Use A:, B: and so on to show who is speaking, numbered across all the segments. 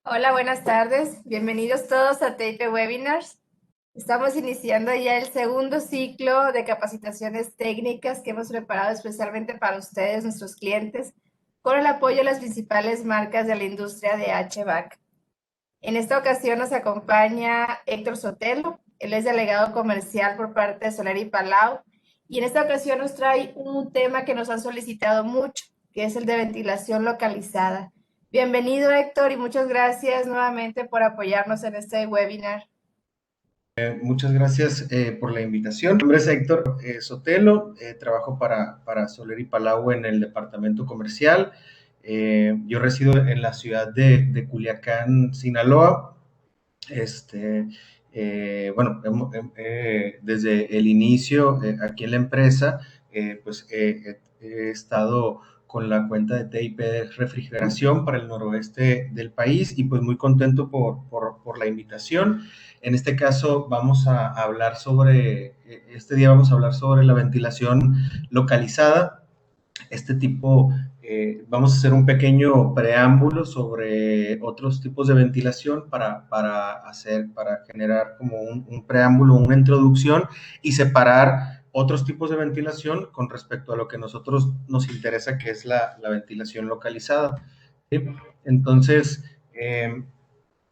A: Hola, buenas tardes. Bienvenidos todos a TIP Webinars. Estamos iniciando ya el segundo ciclo de capacitaciones técnicas que hemos preparado especialmente para ustedes, nuestros clientes, con el apoyo de las principales marcas de la industria de HVAC. En esta ocasión nos acompaña Héctor Sotelo. Él es delegado comercial por parte de Soleri Palau y en esta ocasión nos trae un tema que nos han solicitado mucho, que es el de ventilación localizada. Bienvenido, Héctor, y muchas gracias nuevamente por apoyarnos en este webinar.
B: Muchas gracias por la invitación. Mi nombre es Héctor Sotelo, trabajo para Soler y Palau en el departamento comercial. Yo resido en la ciudad de Culiacán, Sinaloa. Este, desde el inicio aquí en la empresa, he estado con la cuenta de TIP de refrigeración para el noroeste del país y pues muy contento por la invitación. En este caso vamos a hablar este día vamos a hablar sobre la ventilación localizada. Este tipo, vamos a hacer un pequeño preámbulo sobre otros tipos de ventilación para generar como un preámbulo, una introducción y separar otros tipos de ventilación con respecto a lo que a nosotros nos interesa, que es la ventilación localizada. ¿Sí? Entonces,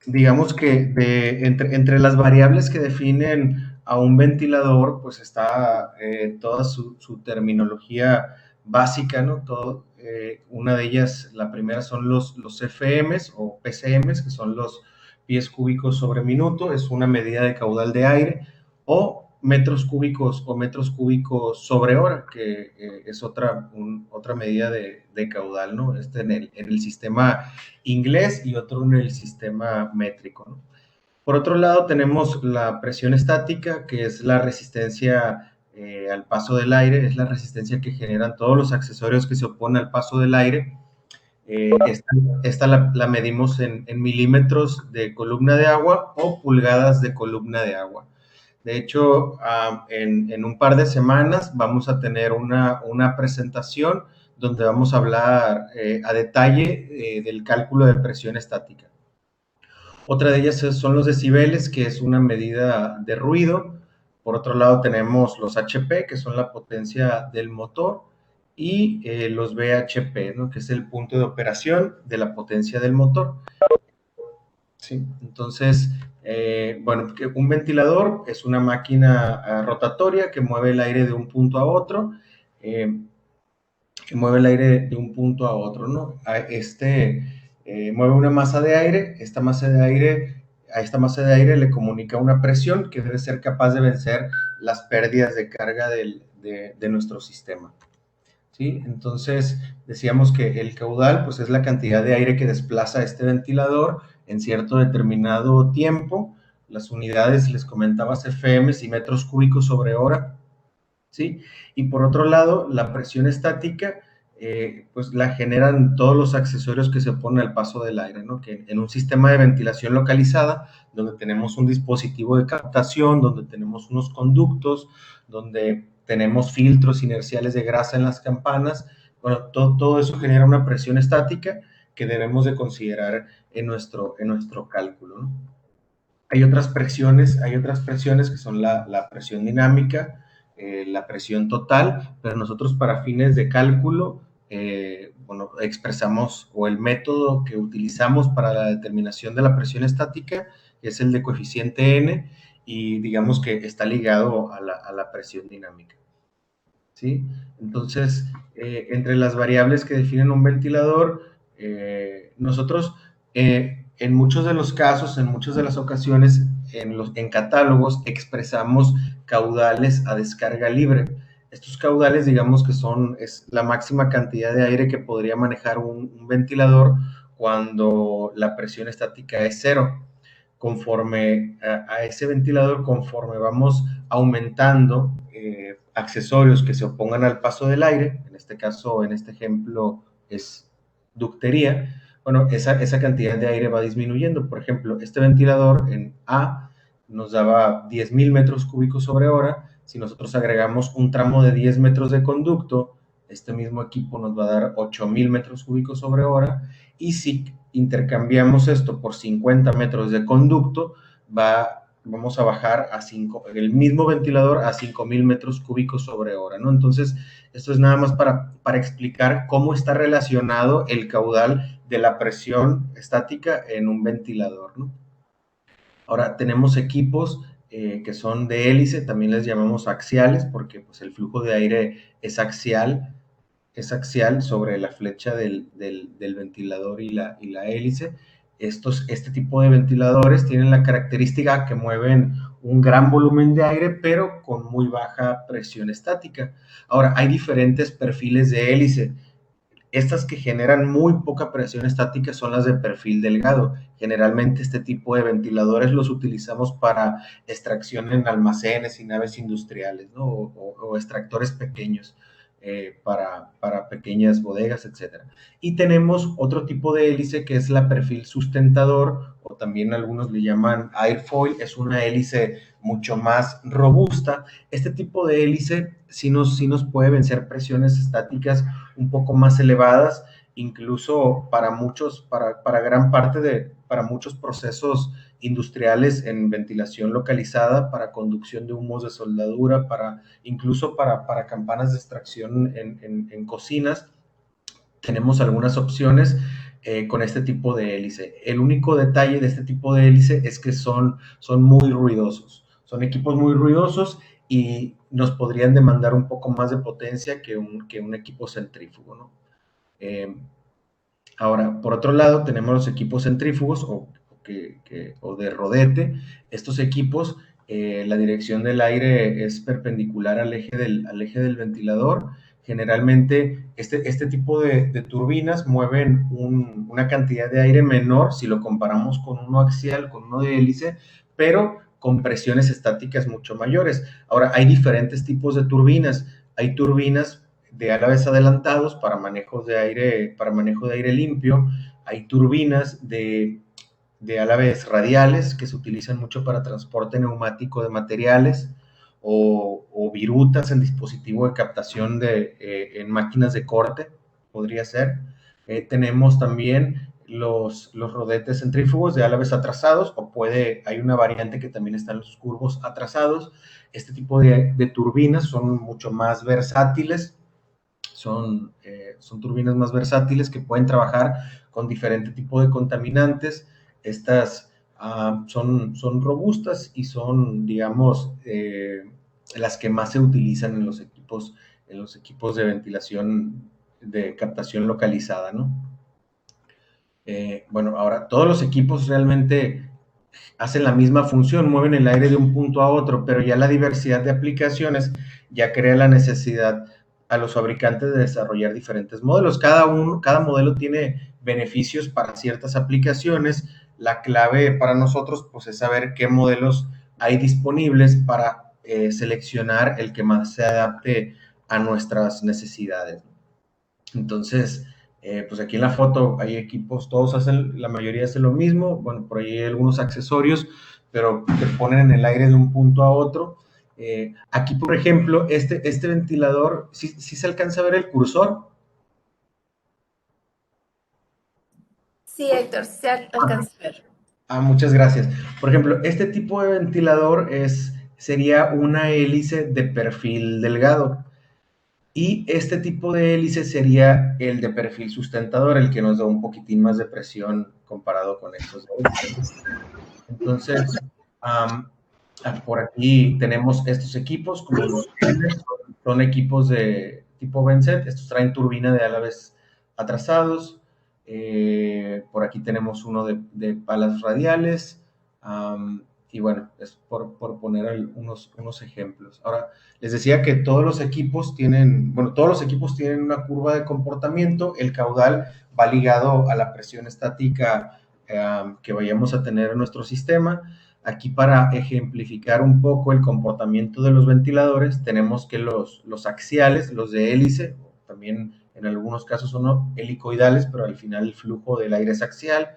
B: digamos que entre las variables que definen a un ventilador, pues está toda su terminología básica, ¿no? Una de ellas, la primera son los FMs o PCMs, que son los pies cúbicos sobre minuto, es una medida de caudal de aire, o metros cúbicos sobre hora, que es otra medida de caudal, ¿no? En el sistema inglés y otro en el sistema métrico, ¿no? Por otro lado, tenemos la presión estática, que es la resistencia al paso del aire, es la resistencia que generan todos los accesorios que se oponen al paso del aire. Esta la medimos en milímetros de columna de agua o pulgadas de columna de agua. De hecho, en un par de semanas vamos a tener una presentación donde vamos a hablar a detalle del cálculo de presión estática. Otra de ellas son los decibeles, que es una medida de ruido. Por otro lado tenemos los HP, que son la potencia del motor, y los VHP, ¿no? Que es el punto de operación de la potencia del motor. ¿Sí? Entonces, un ventilador es una máquina rotatoria que mueve el aire de un punto a otro, eh, ¿no? Mueve una masa de aire, a esta masa de aire le comunica una presión que debe ser capaz de vencer las pérdidas de carga de nuestro sistema. ¿Sí? Entonces, decíamos que el caudal, pues es la cantidad de aire que desplaza este ventilador en cierto determinado tiempo. Las unidades, les comentaba, CFM y metros cúbicos sobre hora. ¿Sí? Y por otro lado, la presión estática, pues la generan todos los accesorios que se ponen al paso del aire, ¿no? Que en un sistema de ventilación localizada, donde tenemos un dispositivo de captación, donde tenemos unos conductos, donde tenemos filtros inerciales de grasa en las campanas, bueno, todo eso genera una presión estática que debemos de considerar en nuestro cálculo, ¿no? Hay otras presiones que son la presión dinámica, la presión total, pero nosotros para fines de cálculo, expresamos, o el método que utilizamos para la determinación de la presión estática es el de coeficiente N, y digamos que está ligado a la presión dinámica. ¿Sí? Entonces, entre las variables que definen un ventilador, nosotros en muchos de los casos, en muchas de las ocasiones, en catálogos expresamos caudales a descarga libre. Estos caudales, digamos que es la máxima cantidad de aire que podría manejar un ventilador cuando la presión estática es cero. Conforme a ese ventilador, conforme vamos aumentando accesorios que se opongan al paso del aire, en este caso, en este ejemplo, es ductería, bueno, esa cantidad de aire va disminuyendo. Por ejemplo, este ventilador en A nos daba 10,000 metros cúbicos sobre hora. Si nosotros agregamos un tramo de 10 metros de conducto, este mismo equipo nos va a dar 8,000 metros cúbicos sobre hora. Y si intercambiamos esto por 50 metros de conducto, vamos a bajar el mismo ventilador a 5,000 metros cúbicos sobre hora, ¿no? Entonces, esto es nada más para explicar cómo está relacionado el caudal de la presión estática en un ventilador, ¿no? Ahora, tenemos equipos que son de hélice, también les llamamos axiales, porque pues, el flujo de aire es axial sobre la flecha del ventilador y la hélice. Este tipo de ventiladores tienen la característica que mueven un gran volumen de aire, pero con muy baja presión estática. Ahora, hay diferentes perfiles de hélice. Estas que generan muy poca presión estática son las de perfil delgado. Generalmente este tipo de ventiladores los utilizamos para extracción en almacenes y naves industriales, ¿no? O extractores pequeños para pequeñas bodegas, etc. Y tenemos otro tipo de hélice que es la perfil sustentador, o también algunos le llaman airfoil. Es una hélice mucho más robusta. Este tipo de hélice sí nos puede vencer presiones estáticas un poco más elevadas, incluso para muchos procesos industriales en ventilación localizada, para conducción de humos de soldadura, incluso para campanas de extracción en cocinas. Tenemos algunas opciones con este tipo de hélice. El único detalle de este tipo de hélice es que son muy ruidosos. Son equipos muy ruidosos y nos podrían demandar un poco más de potencia que un equipo centrífugo, ¿no? Ahora, por otro lado, tenemos los equipos centrífugos o de rodete. Estos equipos, la dirección del aire es perpendicular al eje del ventilador. Generalmente, este tipo de turbinas mueven una cantidad de aire menor si lo comparamos con uno axial, con uno de hélice, pero con presiones estáticas mucho mayores. Ahora, hay diferentes tipos de turbinas. Hay turbinas de álabes adelantados para manejo de aire limpio. Hay turbinas de álabes radiales que se utilizan mucho para transporte neumático de materiales, o virutas en dispositivo de captación en máquinas de corte, podría ser. Tenemos también los rodetes centrífugos de álabes atrasados, hay una variante que también están los curvos atrasados. Este tipo de turbinas son mucho más versátiles. Son turbinas más versátiles que pueden trabajar con diferente tipo de contaminantes. Estas son robustas y son, digamos, las que más se utilizan en los equipos de ventilación de captación localizada, ¿no? Bueno, ahora, todos los equipos realmente hacen la misma función, mueven el aire de un punto a otro, pero ya la diversidad de aplicaciones ya crea la necesidad a los fabricantes de desarrollar diferentes modelos. Cada modelo tiene beneficios para ciertas aplicaciones. La clave para nosotros, pues, es saber qué modelos hay disponibles para seleccionar el que más se adapte a nuestras necesidades. Entonces, pues aquí en la foto hay equipos, la mayoría hacen lo mismo. Bueno, por ahí hay algunos accesorios, pero te ponen en el aire de un punto a otro. Aquí, por ejemplo, este ventilador, ¿sí se alcanza a ver el cursor?
A: Sí, Héctor, se alcanza a ver.
B: Muchas gracias. Por ejemplo, este tipo de ventilador sería una hélice de perfil delgado. Y este tipo de hélice sería el de perfil sustentador, el que nos da un poquitín más de presión comparado con estos hélices. Entonces, por aquí tenemos estos equipos, como los son equipos de tipo Benset. Estos traen turbina de álabes atrasados. Por aquí tenemos uno de palas radiales. Y bueno, es por poner unos ejemplos. Ahora, les decía que todos los equipos tienen una curva de comportamiento. El caudal va ligado a la presión estática que vayamos a tener en nuestro sistema. Aquí, para ejemplificar un poco el comportamiento de los ventiladores, tenemos que los axiales, los de hélice, también en algunos casos son helicoidales, pero al final el flujo del aire es axial.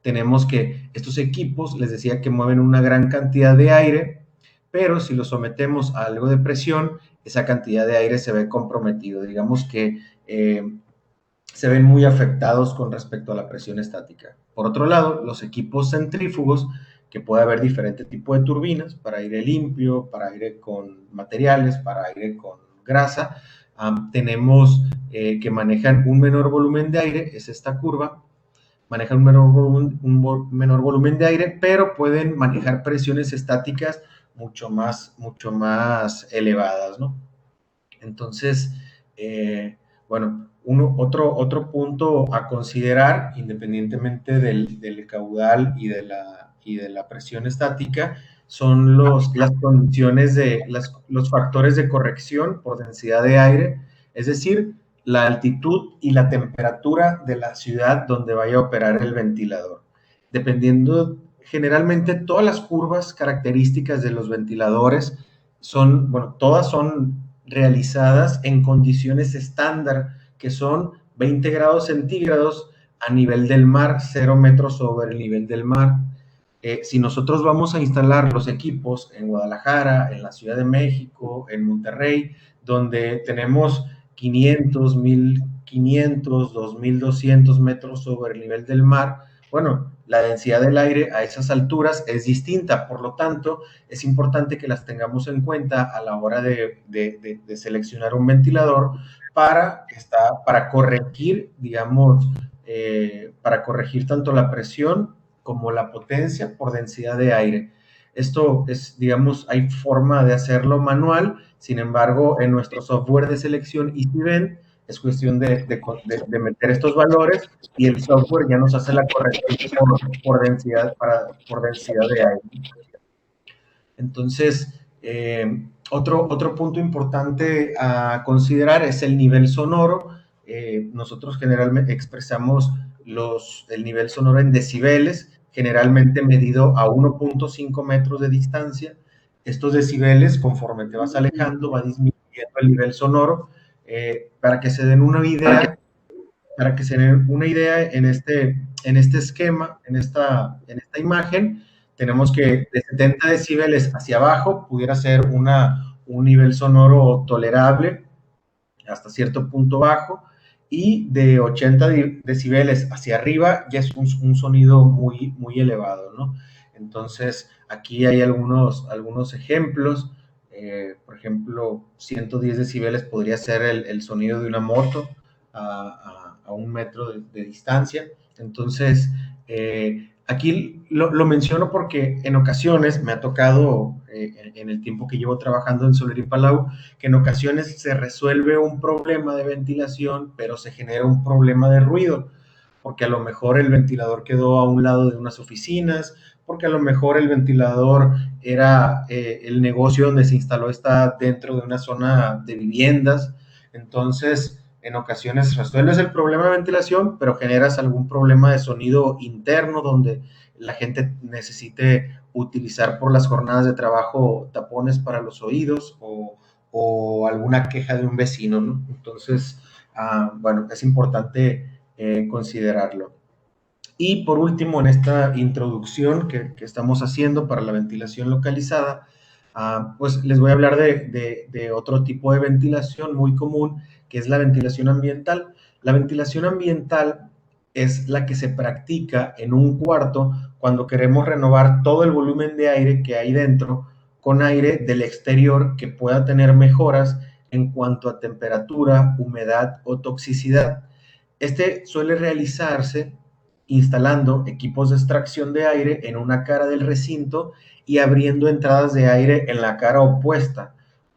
B: Tenemos que estos equipos, les decía, que mueven una gran cantidad de aire, pero si los sometemos a algo de presión, esa cantidad de aire se ve comprometido. Digamos que se ven muy afectados con respecto a la presión estática. Por otro lado, los equipos centrífugos, que puede haber diferente tipo de turbinas, para aire limpio, para aire con materiales, para aire con grasa, tenemos que manejan un menor volumen de aire, es esta curva, manejan un menor volumen de aire, pero pueden manejar presiones estáticas mucho más elevadas, ¿no? Entonces, bueno, otro punto a considerar, independientemente del caudal y de la presión estática, son las condiciones los factores de corrección por densidad de aire, es decir, la altitud y la temperatura de la ciudad donde vaya a operar el ventilador. Dependiendo, generalmente todas las curvas características de los ventiladores son, bueno, todas son realizadas en condiciones estándar, que son 20 grados centígrados a nivel del mar, 0 metros sobre el nivel del mar. Si nosotros vamos a instalar los equipos en Guadalajara, en la Ciudad de México, en Monterrey, donde tenemos 500, 1500, 2200 metros sobre el nivel del mar, bueno, la densidad del aire a esas alturas es distinta, por lo tanto, es importante que las tengamos en cuenta a la hora de seleccionar un ventilador para corregir, digamos, para corregir tanto la presión como la potencia por densidad de aire. Esto es, digamos, hay forma de hacerlo manual, sin embargo, en nuestro software de selección EasyVent es cuestión de meter estos valores y el software ya nos hace la corrección por densidad de aire. Entonces, otro punto importante a considerar es el nivel sonoro. Nosotros generalmente expresamos el nivel sonoro en decibeles, generalmente medido a 1.5 metros de distancia. Estos decibeles, conforme te vas alejando, va disminuyendo el nivel sonoro. Para que se den una idea, en este esquema, en esta imagen, tenemos que de 70 decibeles hacia abajo pudiera ser un nivel sonoro tolerable hasta cierto punto bajo, y de 80 decibeles hacia arriba ya es un sonido muy, muy elevado, ¿no? Entonces, aquí hay algunos ejemplos. Por ejemplo, 110 decibeles podría ser el sonido de una moto a 1 metro de distancia. Entonces, aquí lo menciono porque en ocasiones me ha tocado, en el tiempo que llevo trabajando en Solerín Palau, que en ocasiones se resuelve un problema de ventilación, pero se genera un problema de ruido, porque a lo mejor el ventilador quedó a un lado de unas oficinas, porque a lo mejor el ventilador era el negocio donde se instaló está dentro de una zona de viviendas. Entonces, en ocasiones resuelves el problema de ventilación, pero generas algún problema de sonido interno donde la gente necesite utilizar por las jornadas de trabajo tapones para los oídos o alguna queja de un vecino, ¿no? Entonces, bueno, es importante considerarlo. Y por último, en esta introducción que estamos haciendo para la ventilación localizada, pues les voy a hablar de otro tipo de ventilación muy común, que es la ventilación ambiental. La ventilación ambiental es la que se practica en un cuarto cuando queremos renovar todo el volumen de aire que hay dentro con aire del exterior que pueda tener mejoras en cuanto a temperatura, humedad o toxicidad. Este suele realizarse instalando equipos de extracción de aire en una cara del recinto y abriendo entradas de aire en la cara opuesta.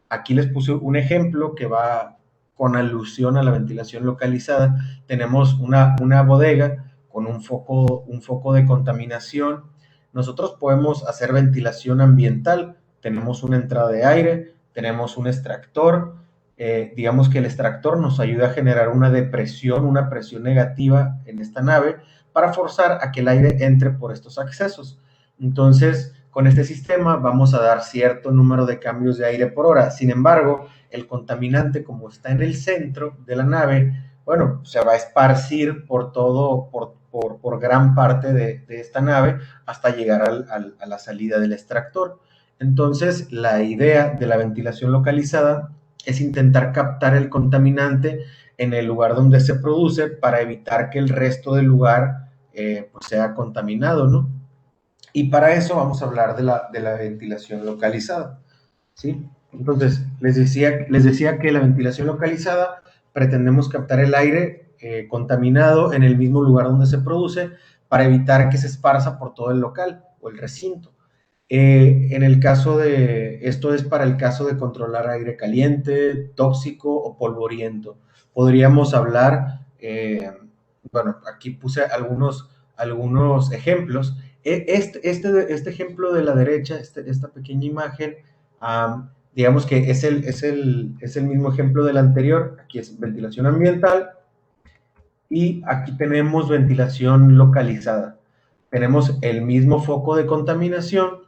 B: Aquí les puse un ejemplo que va con alusión a la ventilación localizada. Tenemos una bodega con un foco de contaminación. Nosotros podemos hacer ventilación ambiental. Tenemos una entrada de aire, tenemos un extractor. Digamos que el extractor nos ayuda a generar una presión negativa en esta nave para forzar a que el aire entre por estos accesos. Entonces, con este sistema vamos a dar cierto número de cambios de aire por hora. Sin embargo, el contaminante, como está en el centro de la nave, bueno, se va a esparcir por gran parte de esta nave hasta llegar a la salida del extractor. Entonces, la idea de la ventilación localizada es intentar captar el contaminante en el lugar donde se produce para evitar que el resto del lugar pues sea contaminado, ¿no? Y para eso vamos a hablar de la ventilación localizada, ¿sí? Entonces, les decía que la ventilación localizada pretendemos captar el aire contaminado en el mismo lugar donde se produce para evitar que se esparza por todo el local o el recinto. En el caso esto es para el caso de controlar aire caliente, tóxico o polvoriento. Podríamos hablar, bueno, aquí puse algunos ejemplos. Este ejemplo de la derecha, esta pequeña imagen, digamos que es el mismo ejemplo del anterior. Aquí es ventilación ambiental y aquí tenemos ventilación localizada. Tenemos el mismo foco de contaminación,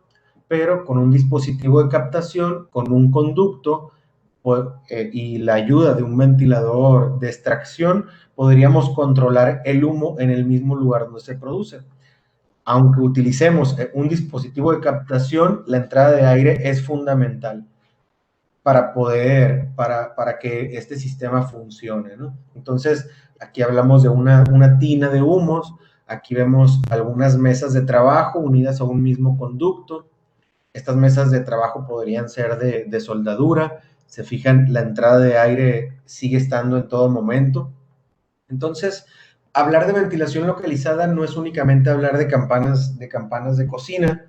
B: pero con un dispositivo de captación, con un conducto y la ayuda de un ventilador de extracción, podríamos controlar el humo en el mismo lugar donde se produce. Aunque utilicemos un dispositivo de captación, la entrada de aire es fundamental para que este sistema funcione, ¿no? Entonces, aquí hablamos de una tina de humos, aquí vemos algunas mesas de trabajo unidas a un mismo conducto. Estas mesas de trabajo podrían ser de soldadura, se fijan, la entrada de aire sigue estando en todo momento. Entonces, hablar de ventilación localizada no es únicamente hablar de campanas de cocina,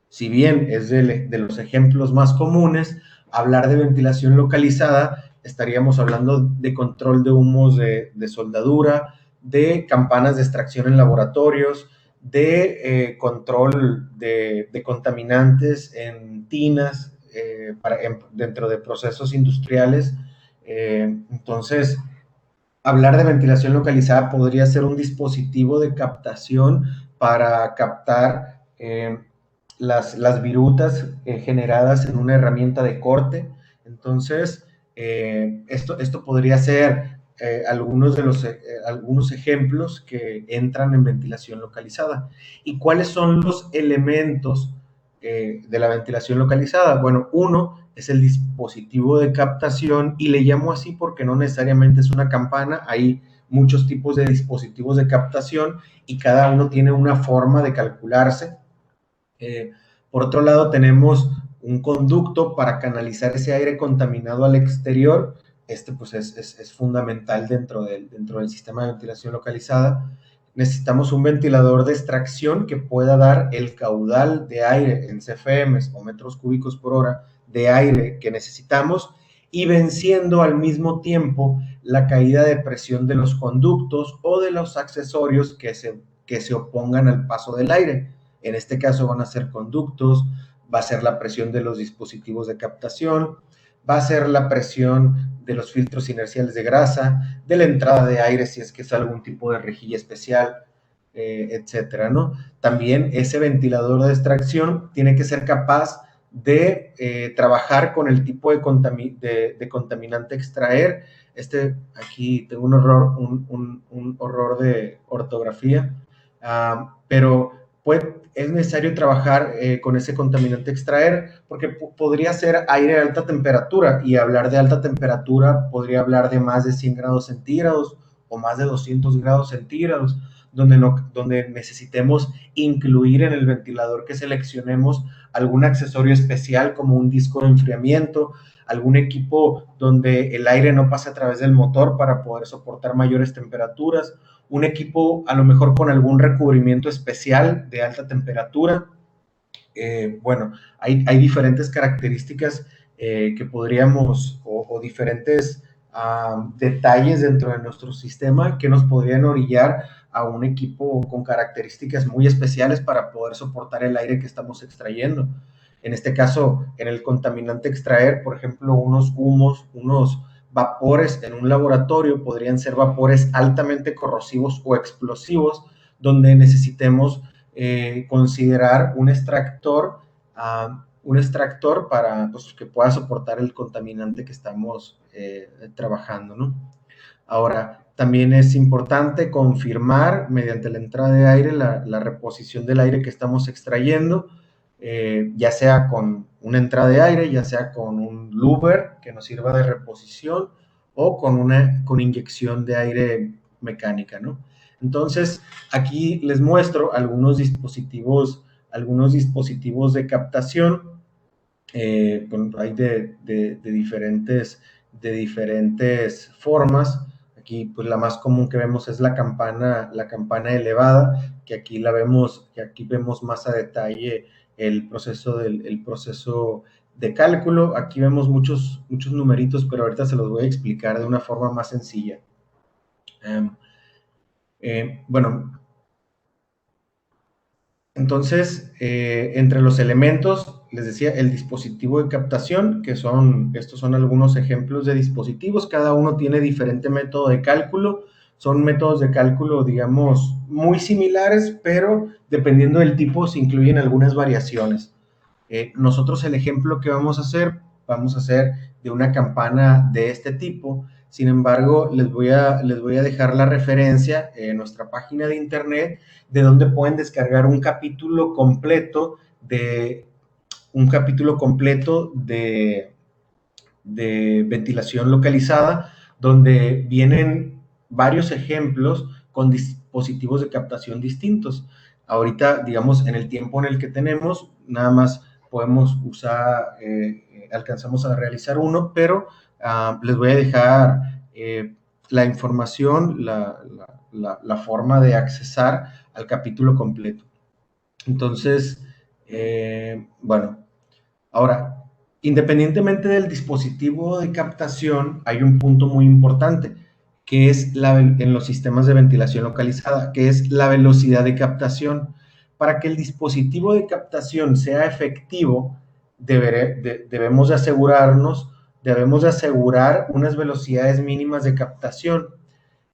B: si bien es de los ejemplos más comunes. Hablar de ventilación localizada, estaríamos hablando de control de humos de soldadura, de campanas de extracción en laboratorios, de control de contaminantes en tinas dentro de procesos industriales. Entonces, hablar de ventilación localizada podría ser un dispositivo de captación para captar las virutas generadas en una herramienta de corte. Entonces, esto podría ser algunos ejemplos que entran en ventilación localizada. ¿Y cuáles son los elementos de la ventilación localizada? Bueno, uno es el dispositivo de captación, y le llamo así porque no necesariamente es una campana. Hay muchos tipos de dispositivos de captación y cada uno tiene una forma de calcularse. Por otro lado, tenemos un conducto para canalizar ese aire contaminado al exterior. Este pues es fundamental dentro del sistema de ventilación localizada. Necesitamos un ventilador de extracción que pueda dar el caudal de aire en CFM o metros cúbicos por hora de aire que necesitamos, y venciendo al mismo tiempo la caída de presión de los conductos o de los accesorios que se opongan al paso del aire. En este caso van a ser conductos, va a ser la presión de los dispositivos de captación, va a ser la presión de los filtros inerciales de grasa, de la entrada de aire si es que es algún tipo de rejilla especial, etcétera, ¿no? También ese ventilador de extracción tiene que ser capaz de trabajar con el tipo de contaminante a extraer. Aquí tengo un error de ortografía, pero es necesario trabajar con ese contaminante a extraer, porque podría ser aire de alta temperatura, y hablar de alta temperatura podría hablar de más de 100 grados centígrados o más de 200 grados centígrados, donde necesitemos incluir en el ventilador que seleccionemos algún accesorio especial como un disco de enfriamiento, algún equipo donde el aire no pase a través del motor para poder soportar mayores temperaturas, un equipo a lo mejor con algún recubrimiento especial de alta temperatura. Bueno, hay diferentes características que podríamos, o diferentes detalles dentro de nuestro sistema que nos podrían orillar a un equipo con características muy especiales para poder soportar el aire que estamos extrayendo. En este caso, en el contaminante extraer, por ejemplo, unos humos, unos vapores en un laboratorio podrían ser vapores altamente corrosivos o explosivos, donde necesitemos considerar un extractor para pues, que pueda soportar el contaminante que estamos trabajando, ¿no? Ahora, también es importante confirmar mediante la entrada de aire la reposición del aire que estamos extrayendo, ya sea con una entrada de aire, ya sea con un louver que nos sirva de reposición, o con inyección de aire mecánica, ¿no? Entonces, aquí les muestro algunos dispositivos de captación. Hay de diferentes formas. Aquí, pues la más común que vemos es la campana elevada, que aquí vemos más a detalle el proceso de cálculo. Aquí vemos muchos numeritos, pero ahorita se los voy a explicar de una forma más sencilla. Bueno, entonces, entre los elementos, les decía, el dispositivo de captación, estos son algunos ejemplos de dispositivos, cada uno tiene diferente método de cálculo, son métodos de cálculo, digamos, muy similares, pero dependiendo del tipo se incluyen algunas variaciones. Nosotros el ejemplo que vamos a hacer de una campana de este tipo. Sin embargo, les voy a dejar la referencia en nuestra página de internet, de donde pueden descargar un capítulo completo de ventilación localizada, donde vienen varios ejemplos con dispositivos de captación distintos. Ahorita, digamos, en el tiempo en el que tenemos, nada más podemos alcanzamos a realizar uno, pero les voy a dejar la información, la forma de accesar al capítulo completo. Entonces, bueno, ahora, independientemente del dispositivo de captación, hay un punto muy importante, que es en los sistemas de ventilación localizada, que es la velocidad de captación. Para que el dispositivo de captación sea efectivo, debemos de asegurar unas velocidades mínimas de captación.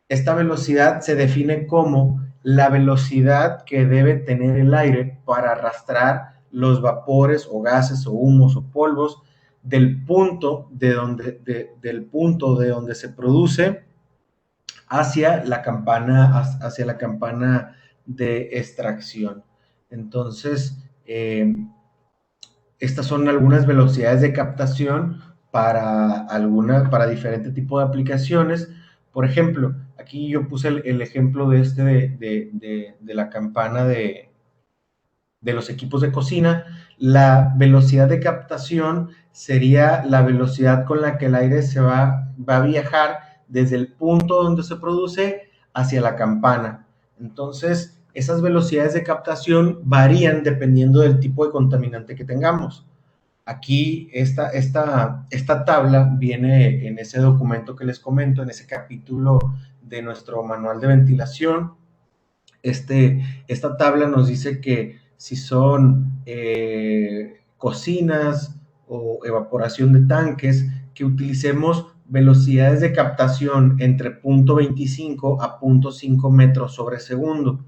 B: Esta velocidad se define como la velocidad que debe tener el aire para arrastrar los vapores o gases o humos o polvos del punto de donde se produce hacia la campana de extracción. Entonces, estas son algunas velocidades de captación para diferente tipo de aplicaciones. Por ejemplo, aquí yo puse el ejemplo de la campana de los equipos de cocina. La velocidad de captación sería la velocidad con la que el aire va a viajar desde el punto donde se produce hacia la campana. Entonces, esas velocidades de captación varían dependiendo del tipo de contaminante que tengamos. Aquí esta tabla viene en ese documento que les comento, en ese capítulo de nuestro manual de ventilación. Esta tabla nos dice que si son cocinas o evaporación de tanques, que utilicemos velocidades de captación entre 0.25 a 0.5 metros sobre segundo.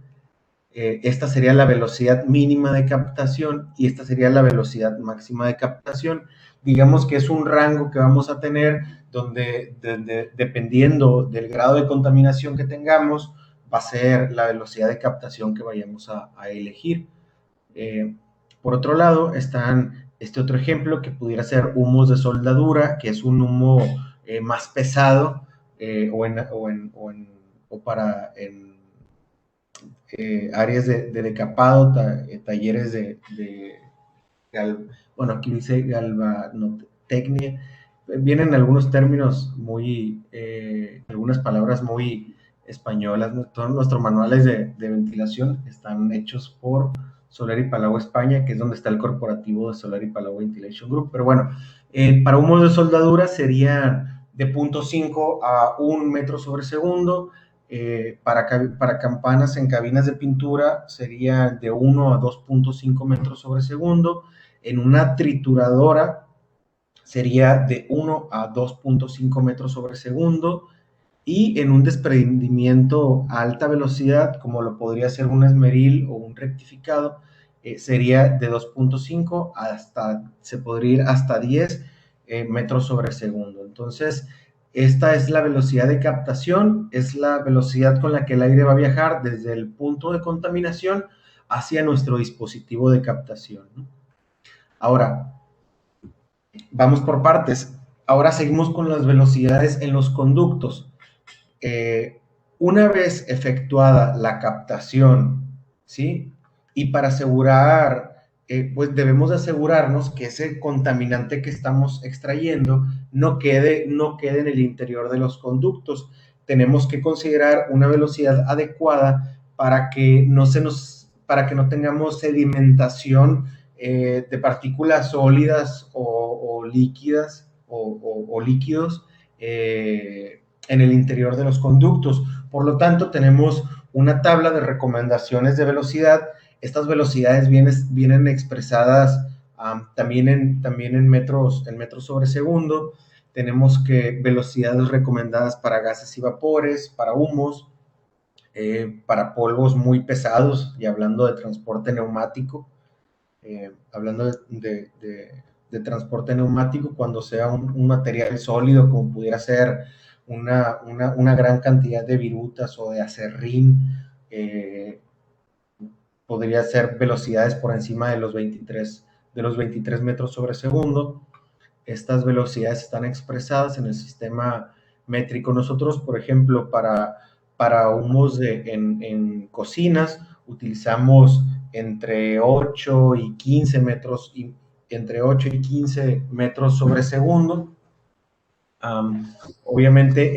B: Esta sería la velocidad mínima de captación y esta sería la velocidad máxima de captación. Digamos que es un rango que vamos a tener donde dependiendo del grado de contaminación que tengamos, va a ser la velocidad de captación que vayamos a elegir. Por otro lado, están este otro ejemplo que pudiera ser humos de soldadura, que es un humo más pesado o para áreas de decapado, talleres bueno, aquí dice galvanotecnia. Vienen algunos términos algunas palabras muy españolas. Todos nuestros manuales de ventilación están hechos por Solar y Palau España, que es donde está el corporativo de Solar y Palau Ventilation Group. Pero bueno, para humos de soldadura serían de 0.5 a 1 metro sobre segundo. Para campanas en cabinas de pintura sería de 1 a 2.5 metros sobre segundo. En una trituradora sería de 1 a 2.5 metros sobre segundo. Y en un desprendimiento a alta velocidad, como lo podría ser un esmeril o un rectificado, sería de 2.5 se podría ir hasta 10 metros sobre segundo. Entonces, esta es la velocidad de captación, es la velocidad con la que el aire va a viajar desde el punto de contaminación hacia nuestro dispositivo de captación, ¿no? Ahora, vamos por partes. Ahora seguimos con las velocidades en los conductos. Eh, una vez efectuada la captación, ¿sí? Y para asegurar, pues debemos asegurarnos que ese contaminante que estamos extrayendo no quede en el interior de los conductos. Tenemos que considerar una velocidad adecuada para que no tengamos sedimentación de partículas sólidas o líquidas o líquidos en el interior de los conductos. Por lo tanto, tenemos una tabla de recomendaciones de velocidad. Estas velocidades vienen expresadas también en metros sobre segundo. Tenemos que velocidades recomendadas para gases y vapores, para humos, para polvos muy pesados, y hablando de transporte neumático, hablando de transporte neumático, cuando sea un material sólido, como pudiera ser una gran cantidad de virutas o de acerrín, podría ser velocidades por encima de los 23 metros sobre segundo. Estas velocidades están expresadas en el sistema métrico. Nosotros, por ejemplo, para humos en cocinas, utilizamos entre 8 y 15 metros, entre 8 y 15 metros sobre segundo. Obviamente,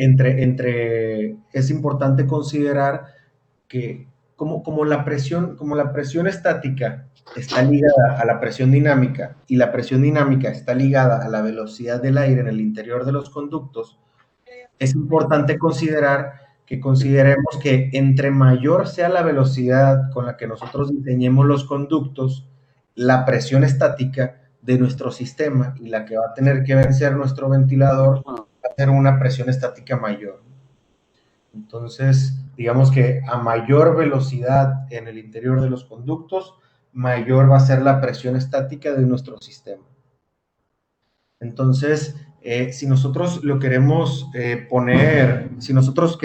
B: es importante considerar que como la presión estática está ligada a la presión dinámica y la presión dinámica está ligada a la velocidad del aire en el interior de los conductos, es importante consideremos que entre mayor sea la velocidad con la que nosotros diseñemos los conductos, la presión estática de nuestro sistema y la que va a tener que vencer nuestro ventilador va a ser una presión estática mayor. Entonces, digamos que a mayor velocidad en el interior de los conductos, mayor va a ser la presión estática de nuestro sistema. Entonces, si nosotros lo queremos si nosotros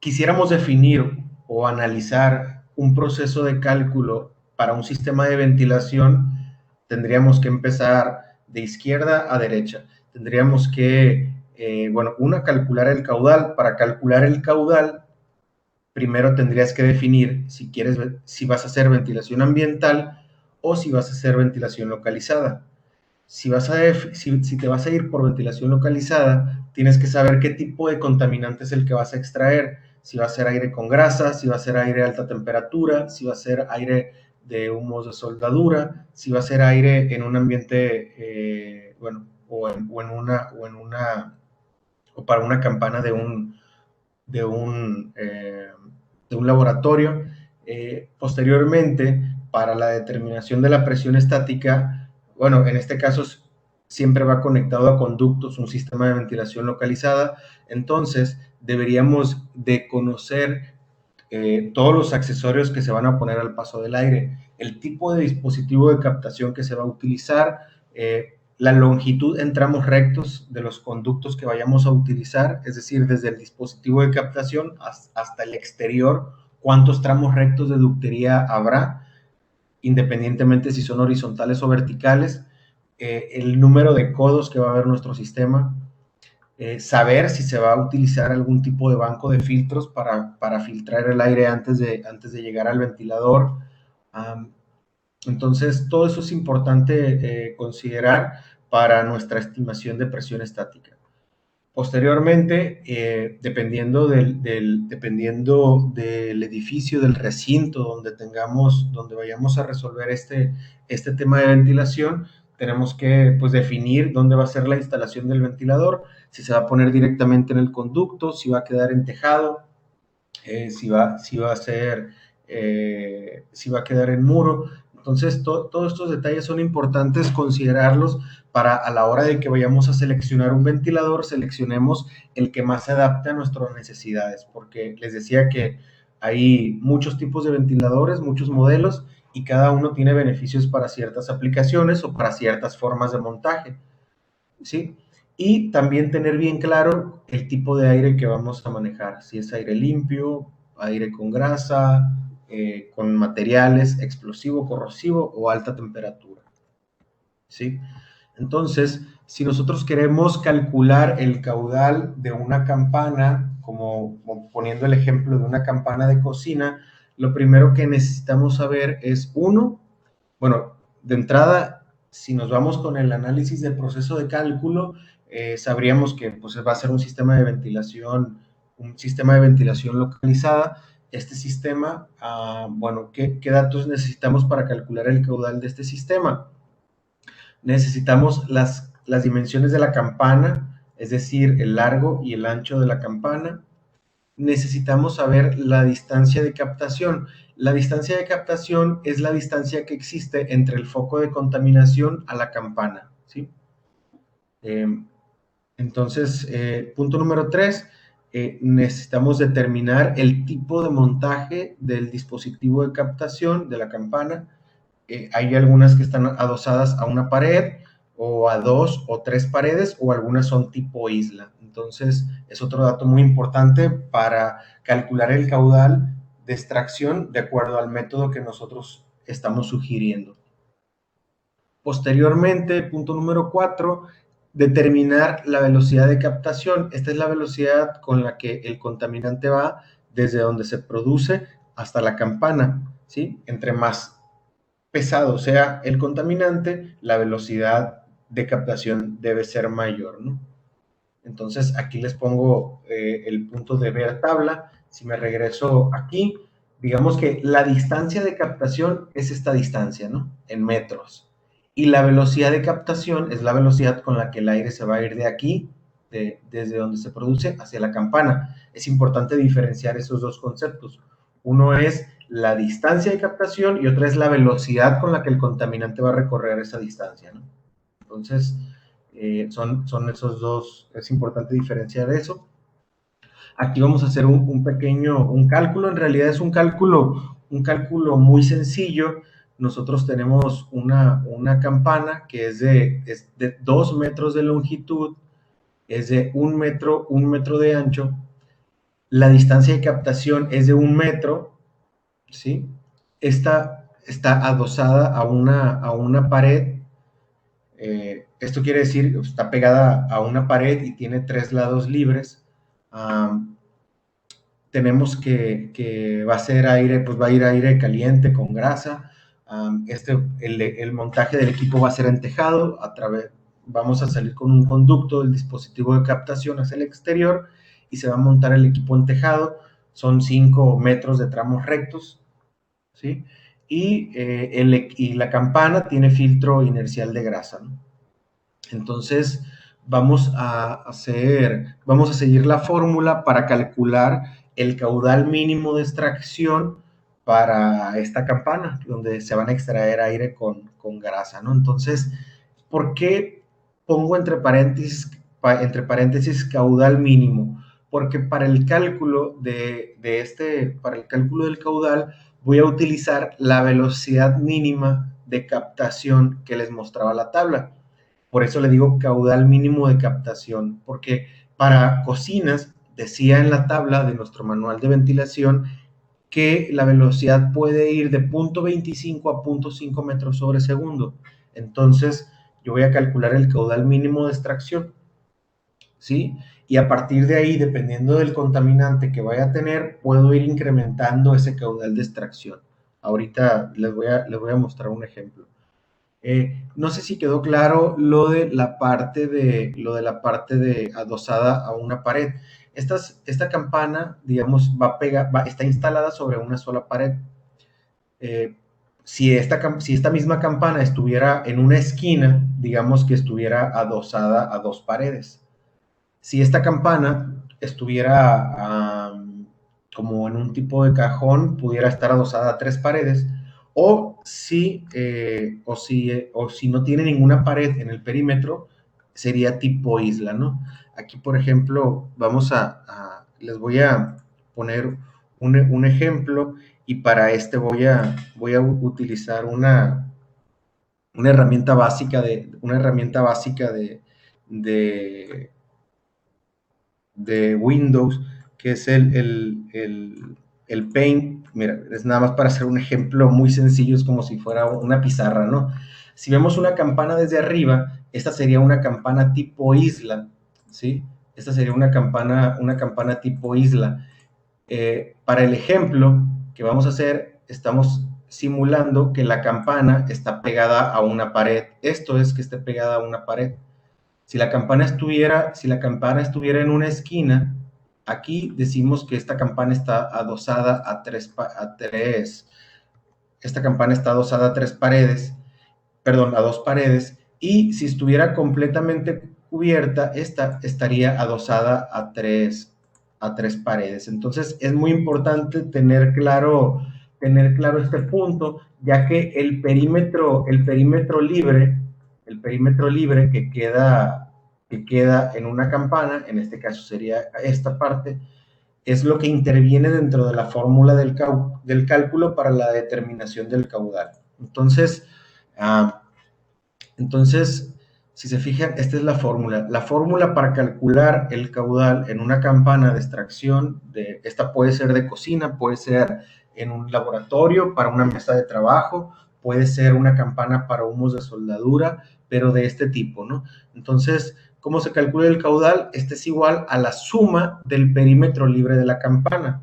B: quisiéramos definir o analizar un proceso de cálculo para un sistema de ventilación, tendríamos que empezar de izquierda a derecha. Tendríamos que, calcular el caudal. Para calcular el caudal, primero tendrías que definir si vas a hacer ventilación ambiental o si vas a hacer ventilación localizada. Si te vas a ir por ventilación localizada, tienes que saber qué tipo de contaminante es el que vas a extraer. Si va a ser aire con grasa, si va a ser aire a alta temperatura, si va a ser aire de humos de soldadura, si va a ser aire en un ambiente, o para una campana de un, eh, de un laboratorio. Posteriormente, para la determinación de la presión estática, bueno, en este caso siempre va conectado a conductos, un sistema de ventilación localizada. Entonces, deberíamos de conocer todos los accesorios que se van a poner al paso del aire, el tipo de dispositivo de captación que se va a utilizar, la longitud en tramos rectos de los conductos que vayamos a utilizar, es decir, desde el dispositivo de captación hasta el exterior, cuántos tramos rectos de ductería habrá, independientemente si son horizontales o verticales, el número de codos que va a haber nuestro sistema, saber si se va a utilizar algún tipo de banco de filtros para filtrar el aire antes de llegar al ventilador. Entonces, todo eso es importante considerar para nuestra estimación de presión estática. Posteriormente, dependiendo del edificio, del recinto donde vayamos a resolver este tema de ventilación, tenemos que definir dónde va a ser la instalación del ventilador, si se va a poner directamente en el conducto, si va a quedar en tejado, si va a quedar en muro. Entonces, todos estos detalles son importantes considerarlos para a la hora de que vayamos a seleccionar un ventilador, seleccionemos el que más se adapte a nuestras necesidades, porque les decía que hay muchos tipos de ventiladores, muchos modelos, y cada uno tiene beneficios para ciertas aplicaciones o para ciertas formas de montaje, ¿sí? Y también tener bien claro el tipo de aire que vamos a manejar, si es aire limpio, aire con grasa, con materiales, explosivo, corrosivo o alta temperatura. ¿sí? Entonces, si nosotros queremos calcular el caudal de una campana, como poniendo el ejemplo de una campana de cocina, lo primero que necesitamos saber es, uno, bueno, de entrada, si nos vamos con el análisis del proceso de cálculo, sabríamos que pues, va a ser un sistema de ventilación localizada. Este sistema, bueno, ¿qué datos necesitamos para calcular el caudal de este sistema? Necesitamos las dimensiones de la campana, es decir, el largo y el ancho de la campana. Necesitamos saber la distancia de captación. La distancia de captación es la distancia que existe entre el foco de contaminación a la campana, ¿sí? Entonces, punto número 3, necesitamos determinar el tipo de montaje del dispositivo de captación de la campana. Hay algunas que están adosadas a una pared o a 2 o 3 paredes, o algunas son tipo isla. Entonces, es otro dato muy importante para calcular el caudal de extracción de acuerdo al método que nosotros estamos sugiriendo. Posteriormente, punto número 4, determinar la velocidad de captación. Esta es la velocidad con la que el contaminante va desde donde se produce hasta la campana, ¿sí? Entre más pesado sea el contaminante, la velocidad de captación debe ser mayor, ¿no? Entonces, aquí les pongo el punto de ver tabla. Si me regreso aquí, digamos que la distancia de captación es esta distancia, ¿no? En metros. Y la velocidad de captación es la velocidad con la que el aire se va a ir de aquí, desde donde se produce, hacia la campana. Es importante diferenciar esos dos conceptos. Uno es la distancia de captación y otra es la velocidad con la que el contaminante va a recorrer esa distancia, ¿no? Entonces, son esos dos, es importante diferenciar eso. Aquí vamos a hacer un cálculo, en realidad es un cálculo muy sencillo. Nosotros tenemos una campana que es de 2 metros de longitud, es de un metro de ancho, la distancia de captación es de 1 metro, ¿sí? Esta está adosada a una pared. Esto quiere decir, está pegada a una pared y tiene 3 lados libres. Tenemos que va a ser aire, pues va a ir aire caliente con grasa. El montaje del equipo va a ser en tejado. Vamos a salir con un conducto del dispositivo de captación hacia el exterior y se va a montar el equipo en tejado. Son 5 metros de tramos rectos, ¿sí? Y la campana tiene filtro inercial de grasa, ¿no? Entonces, vamos a seguir la fórmula para calcular el caudal mínimo de extracción para esta campana, donde se van a extraer aire con grasa, ¿no? Entonces, ¿por qué pongo entre paréntesis caudal mínimo? Porque para el cálculo para el cálculo del caudal, voy a utilizar la velocidad mínima de captación que les mostraba la tabla. Por eso le digo caudal mínimo de captación, porque para cocinas decía en la tabla de nuestro manual de ventilación que la velocidad puede ir de 0.25 a 0.5 metros sobre segundo. Entonces, yo voy a calcular el caudal mínimo de extracción, ¿sí? Y a partir de ahí, dependiendo del contaminante que vaya a tener, puedo ir incrementando ese caudal de extracción. Ahorita les voy a mostrar un ejemplo. No sé si quedó claro lo de la parte de adosada a una pared. Esta campana, digamos, está instalada sobre una sola pared. Si esta misma campana estuviera en una esquina, digamos que estuviera adosada a 2 paredes. Si esta campana estuviera como en un tipo de cajón, pudiera estar adosada a 3 paredes, o si no tiene ninguna pared en el perímetro, sería tipo isla, ¿no? Aquí, por ejemplo, les voy a poner un ejemplo, y para este voy a utilizar una herramienta básica de Windows, que es el Paint. Mira, es nada más para hacer un ejemplo muy sencillo, es como si fuera una pizarra, ¿no? Si vemos una campana desde arriba, esta sería una campana tipo isla, ¿sí? Esta sería una campana tipo isla. Para el ejemplo que vamos a hacer, estamos simulando que la campana está pegada a una pared. Esto es que esté pegada a una pared. Si la campana estuviera en una esquina, aquí decimos que esta campana está adosada esta campana está adosada a a dos paredes, y si estuviera completamente cubierta, esta estaría adosada a tres paredes. Entonces es muy importante tener claro este punto, ya que el perímetro libre que queda en una campana, en este caso sería esta parte, es lo que interviene dentro de la fórmula del cálculo para la determinación del caudal. Entonces, entonces, si se fijan, esta es la fórmula. La fórmula para calcular el caudal en una campana de extracción, esta puede ser de cocina, puede ser en un laboratorio, para una mesa de trabajo, puede ser una campana para humos de soldadura, pero de este tipo, ¿no? Entonces, ¿cómo se calcula el caudal? Este es igual a la suma del perímetro libre de la campana.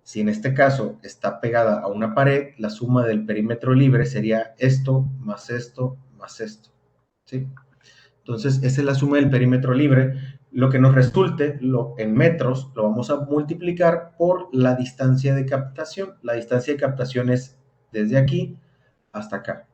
B: Si en este caso está pegada a una pared, la suma del perímetro libre sería esto, más esto, más esto, ¿sí? Entonces, esa es la suma del perímetro libre. Lo que nos resulte en metros lo vamos a multiplicar por la distancia de captación. La distancia de captación es desde aquí hasta acá,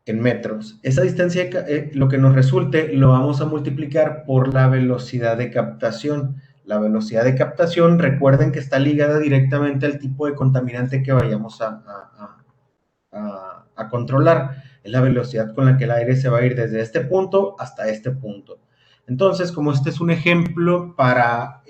B: en metros. Esa distancia, lo que nos resulte, lo vamos a multiplicar por la velocidad de captación. La velocidad de captación, recuerden que está ligada directamente al tipo de contaminante que vayamos a controlar. Es la velocidad con la que el aire se va a ir desde este punto hasta este punto. Entonces, como este es un ejemplo para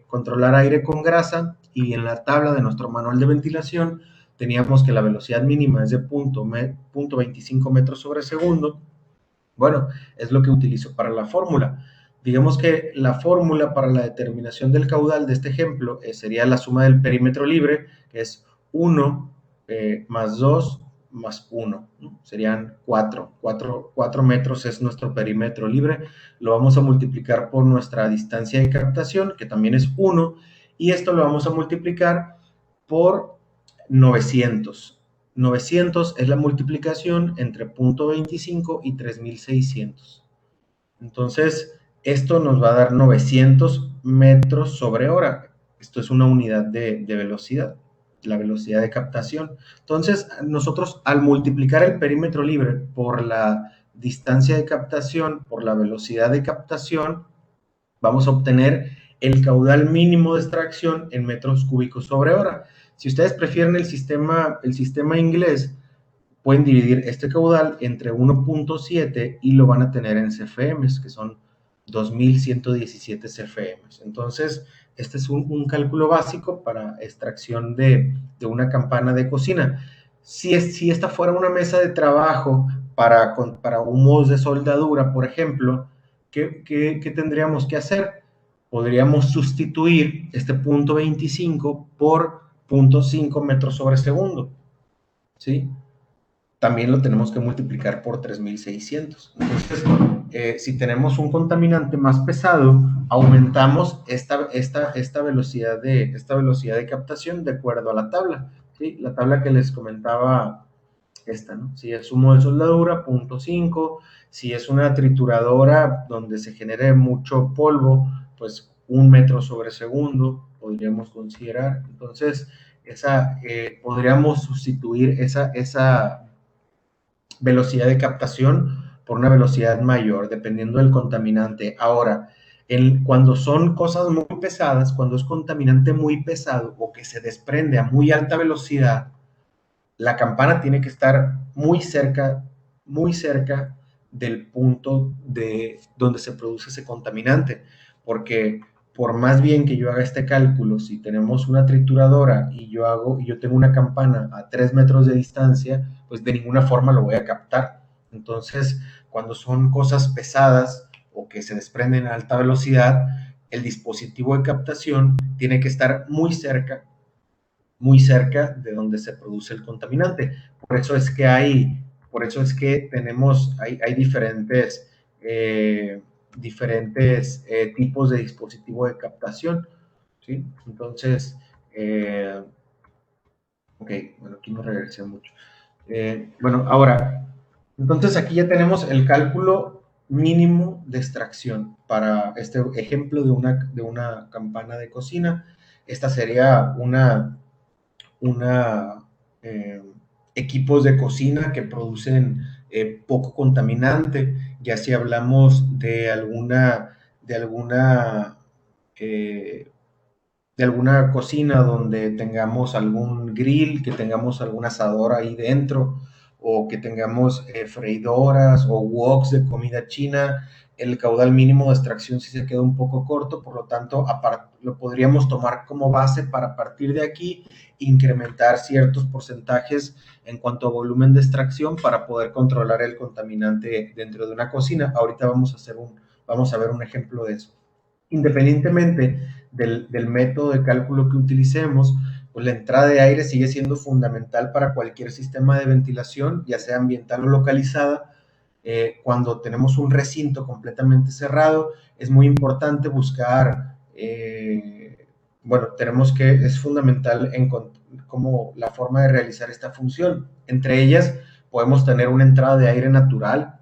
B: controlar aire con grasa, y en la tabla de nuestro manual de ventilación teníamos que la velocidad mínima es de 0.25 metros sobre segundo, bueno, es lo que utilizo para la fórmula. Digamos que la fórmula para la determinación del caudal de este ejemplo sería la suma del perímetro libre, que es 1 más 2 más 1, ¿no? Serían 4. 4 metros es nuestro perímetro libre. Lo vamos a multiplicar por nuestra distancia de captación, que también es 1, y esto lo vamos a multiplicar por 900. 900 es la multiplicación entre 0.25 y 3600. Entonces, esto nos va a dar 900 metros sobre hora. Esto es una unidad de velocidad, la velocidad de captación. Entonces, nosotros al multiplicar el perímetro libre por la distancia de captación, por la velocidad de captación, vamos a obtener el caudal mínimo de extracción en metros cúbicos sobre hora. Si ustedes prefieren el sistema inglés, pueden dividir este caudal entre 1.7 y lo van a tener en CFMs, que son 2117 CFMs. Entonces, este es un cálculo básico para extracción de una campana de cocina. Si esta fuera una mesa de trabajo para humos de soldadura, por ejemplo, ¿qué tendríamos que hacer? Podríamos sustituir este 0.25 por 0.5 metros sobre segundo, ¿sí? También lo tenemos que multiplicar por 3600. Entonces, si tenemos un contaminante más pesado, aumentamos esta velocidad de captación de acuerdo a la tabla, ¿sí? La tabla que les comentaba, esta, ¿no? Si es humo de soldadura, 0.5. Si es una trituradora donde se genere mucho polvo, pues 1 metro sobre segundo podríamos considerar. Entonces, podríamos sustituir esa velocidad de captación por una velocidad mayor, dependiendo del contaminante. Ahora, cuando son cosas muy pesadas, cuando es contaminante muy pesado o que se desprende a muy alta velocidad, la campana tiene que estar muy cerca del punto de donde se produce ese contaminante, porque por más bien que yo haga este cálculo, si tenemos una trituradora y yo tengo una campana a 3 metros de distancia, pues de ninguna forma lo voy a captar. Entonces, cuando son cosas pesadas o que se desprenden a alta velocidad, el dispositivo de captación tiene que estar muy cerca de donde se produce el contaminante. Por eso es que hay por eso es que hay diferentes, tipos de dispositivo de captación, ¿sí? Entonces, ok, bueno, aquí no regresé mucho. Bueno, ahora, entonces aquí ya tenemos el cálculo mínimo de extracción para este ejemplo de una campana de cocina. Esta sería una eh, equipos de cocina que producen poco contaminante, ya si hablamos de alguna eh, de alguna cocina donde tengamos algún grill, que tengamos algún asador ahí dentro, o que tengamos freidoras o woks de comida china, el caudal mínimo de extracción sí se queda un poco corto, por lo tanto lo podríamos tomar como base para partir de aquí incrementar ciertos porcentajes en cuanto a volumen de extracción para poder controlar el contaminante dentro de una cocina. Ahorita vamos a ver un ejemplo de eso. Independientemente del método de cálculo que utilicemos, pues la entrada de aire sigue siendo fundamental para cualquier sistema de ventilación, ya sea ambiental o localizada. Cuando tenemos un recinto completamente cerrado, es muy importante buscar, bueno, es fundamental como la forma de realizar esta función. Entre ellas, podemos tener una entrada de aire natural,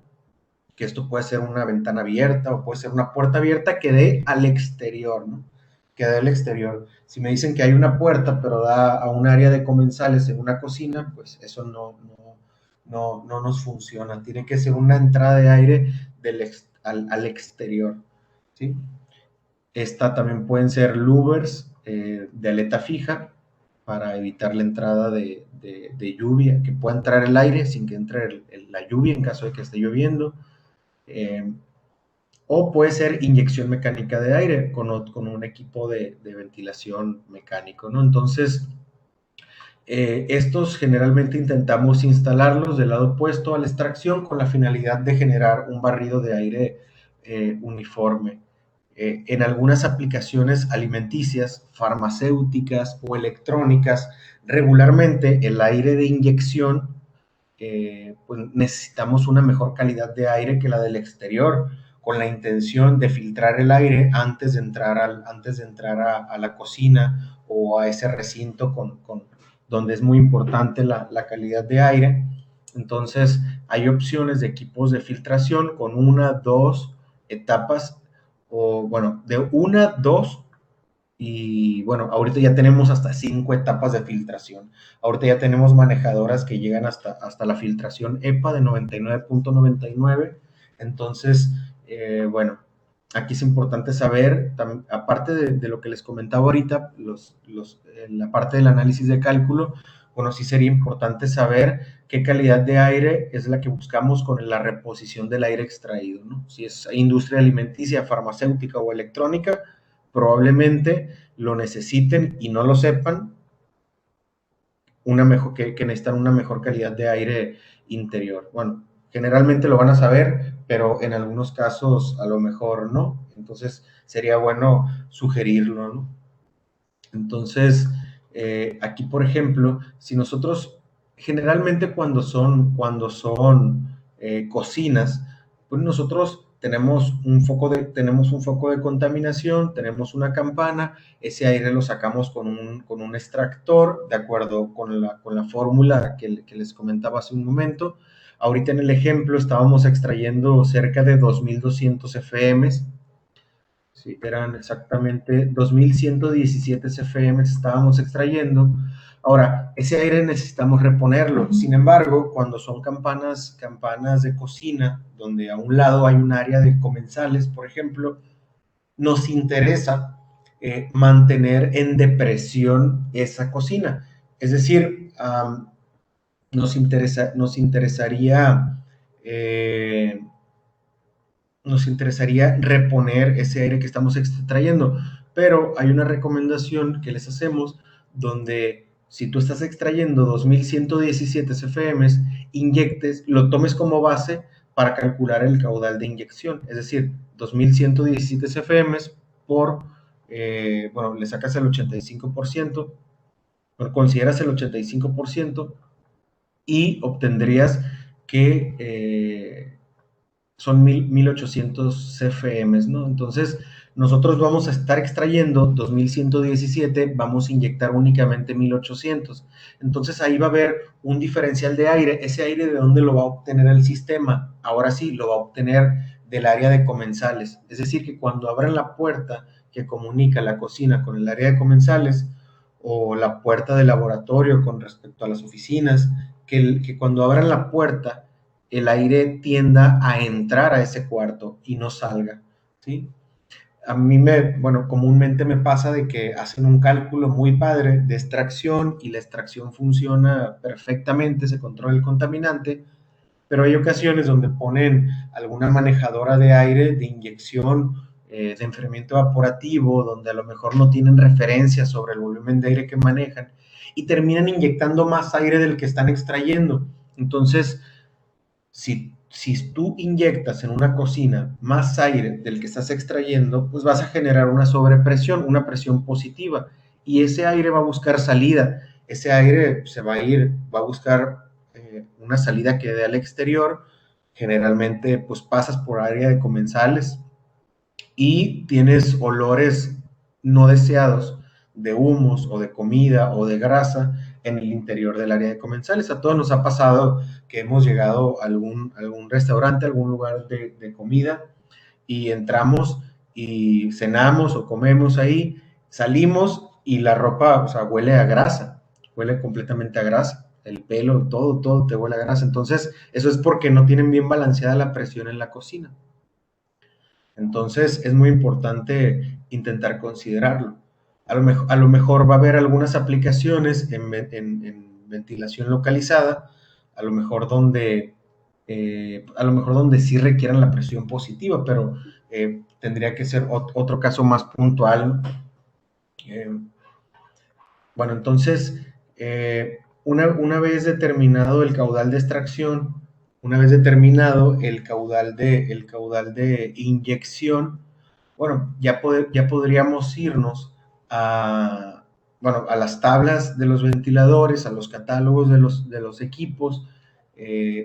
B: que esto puede ser una ventana abierta o puede ser una puerta abierta que dé al exterior, ¿no? Que dé al exterior. Si me dicen que hay una puerta, pero da a un área de comensales en una cocina, pues eso no nos funciona. Tiene que ser una entrada de aire al exterior, ¿sí? Esta también pueden ser louvers de aleta fija para evitar la entrada de lluvia, que pueda entrar el aire sin que entre la lluvia en caso de que esté lloviendo. Eh, o puede ser inyección mecánica de aire con un equipo de ventilación mecánico, ¿no? Entonces, estos generalmente intentamos instalarlos del lado opuesto a la extracción con la finalidad de generar un barrido de aire uniforme. En algunas aplicaciones alimenticias, farmacéuticas o electrónicas, regularmente el aire de inyección, pues necesitamos una mejor calidad de aire que la del exterior, con la intención de filtrar el aire antes de entrar a la cocina o a ese recinto donde es muy importante la calidad de aire. Entonces, hay opciones de equipos de filtración con una, dos etapas, o bueno, de una, dos, y bueno, ahorita ya tenemos hasta 5 etapas de filtración. Ahorita ya tenemos manejadoras que llegan hasta la filtración EPA de 99.99. Entonces, bueno, aquí es importante saber, aparte de lo que les comentaba ahorita, la parte del análisis de cálculo, bueno, sí sería importante saber qué calidad de aire es la que buscamos con la reposición del aire extraído, ¿no? Si es industria alimenticia, farmacéutica o electrónica, probablemente lo necesiten y no lo sepan, que necesitan una mejor calidad de aire interior. Bueno, generalmente lo van a saber, pero en algunos casos a lo mejor no. Entonces sería bueno sugerirlo, ¿no? Entonces, aquí, por ejemplo, si nosotros, generalmente cuando son cocinas, pues nosotros tenemos un foco de contaminación, tenemos una campana, ese aire lo sacamos con un extractor, de acuerdo con la fórmula que les comentaba hace un momento. Ahorita en el ejemplo estábamos extrayendo cerca de 2200 FM. Sí, eran exactamente 2117 CFM estábamos extrayendo. Ahora, ese aire necesitamos reponerlo. Sin embargo, cuando son campanas de cocina, donde a un lado hay un área de comensales, por ejemplo, nos interesa mantener en depresión esa cocina. Es decir, nos interesaría eh, reponer ese aire que estamos extrayendo, pero hay una recomendación que les hacemos donde si tú estás extrayendo 2117 CFM, lo tomes como base para calcular el caudal de inyección, es decir, 2117 CFM bueno, le sacas el 85%, bueno, consideras el 85% y obtendrías que son 1800 CFM, ¿no? Entonces, nosotros vamos a estar extrayendo 2117, vamos a inyectar únicamente 1800. Entonces, ahí va a haber un diferencial de aire. Ese aire, ¿de dónde lo va a obtener el sistema? Ahora sí, lo va a obtener del área de comensales. Es decir, que cuando abran la puerta que comunica la cocina con el área de comensales, o la puerta del laboratorio con respecto a las oficinas, que cuando abran la puerta, el aire tienda a entrar a ese cuarto y no salga, ¿sí? A mí bueno, comúnmente me pasa de que hacen un cálculo muy padre de extracción y la extracción funciona perfectamente, se controla el contaminante, pero hay ocasiones donde ponen alguna manejadora de aire de inyección, de enfriamiento evaporativo, donde a lo mejor no tienen referencia sobre el volumen de aire que manejan y terminan inyectando más aire del que están extrayendo. Entonces, si tú inyectas en una cocina más aire del que estás extrayendo, pues vas a generar una sobrepresión, una presión positiva, y ese aire va a buscar salida, ese aire se va a ir, va a buscar una salida que dé al exterior, generalmente pues pasas por área de comensales y tienes olores no deseados de humos o de comida o de grasa en el interior del área de comensales. A todos nos ha pasado que hemos llegado a algún restaurante, algún lugar de comida y entramos y cenamos o comemos ahí, salimos y la ropa, o sea, huele a grasa, huele completamente a grasa, el pelo, todo te huele a grasa. Entonces, eso es porque no tienen bien balanceada la presión en la cocina. Entonces es muy importante intentar considerarlo. A lo mejor va a haber algunas aplicaciones en ventilación localizada, a lo mejor donde sí requieran la presión positiva, pero tendría que ser otro caso más puntual. Eh, bueno, entonces, una vez determinado el caudal de extracción, una vez determinado el caudal de inyección, bueno, ya podríamos irnos a, bueno, a las tablas de los ventiladores, a los catálogos de los equipos,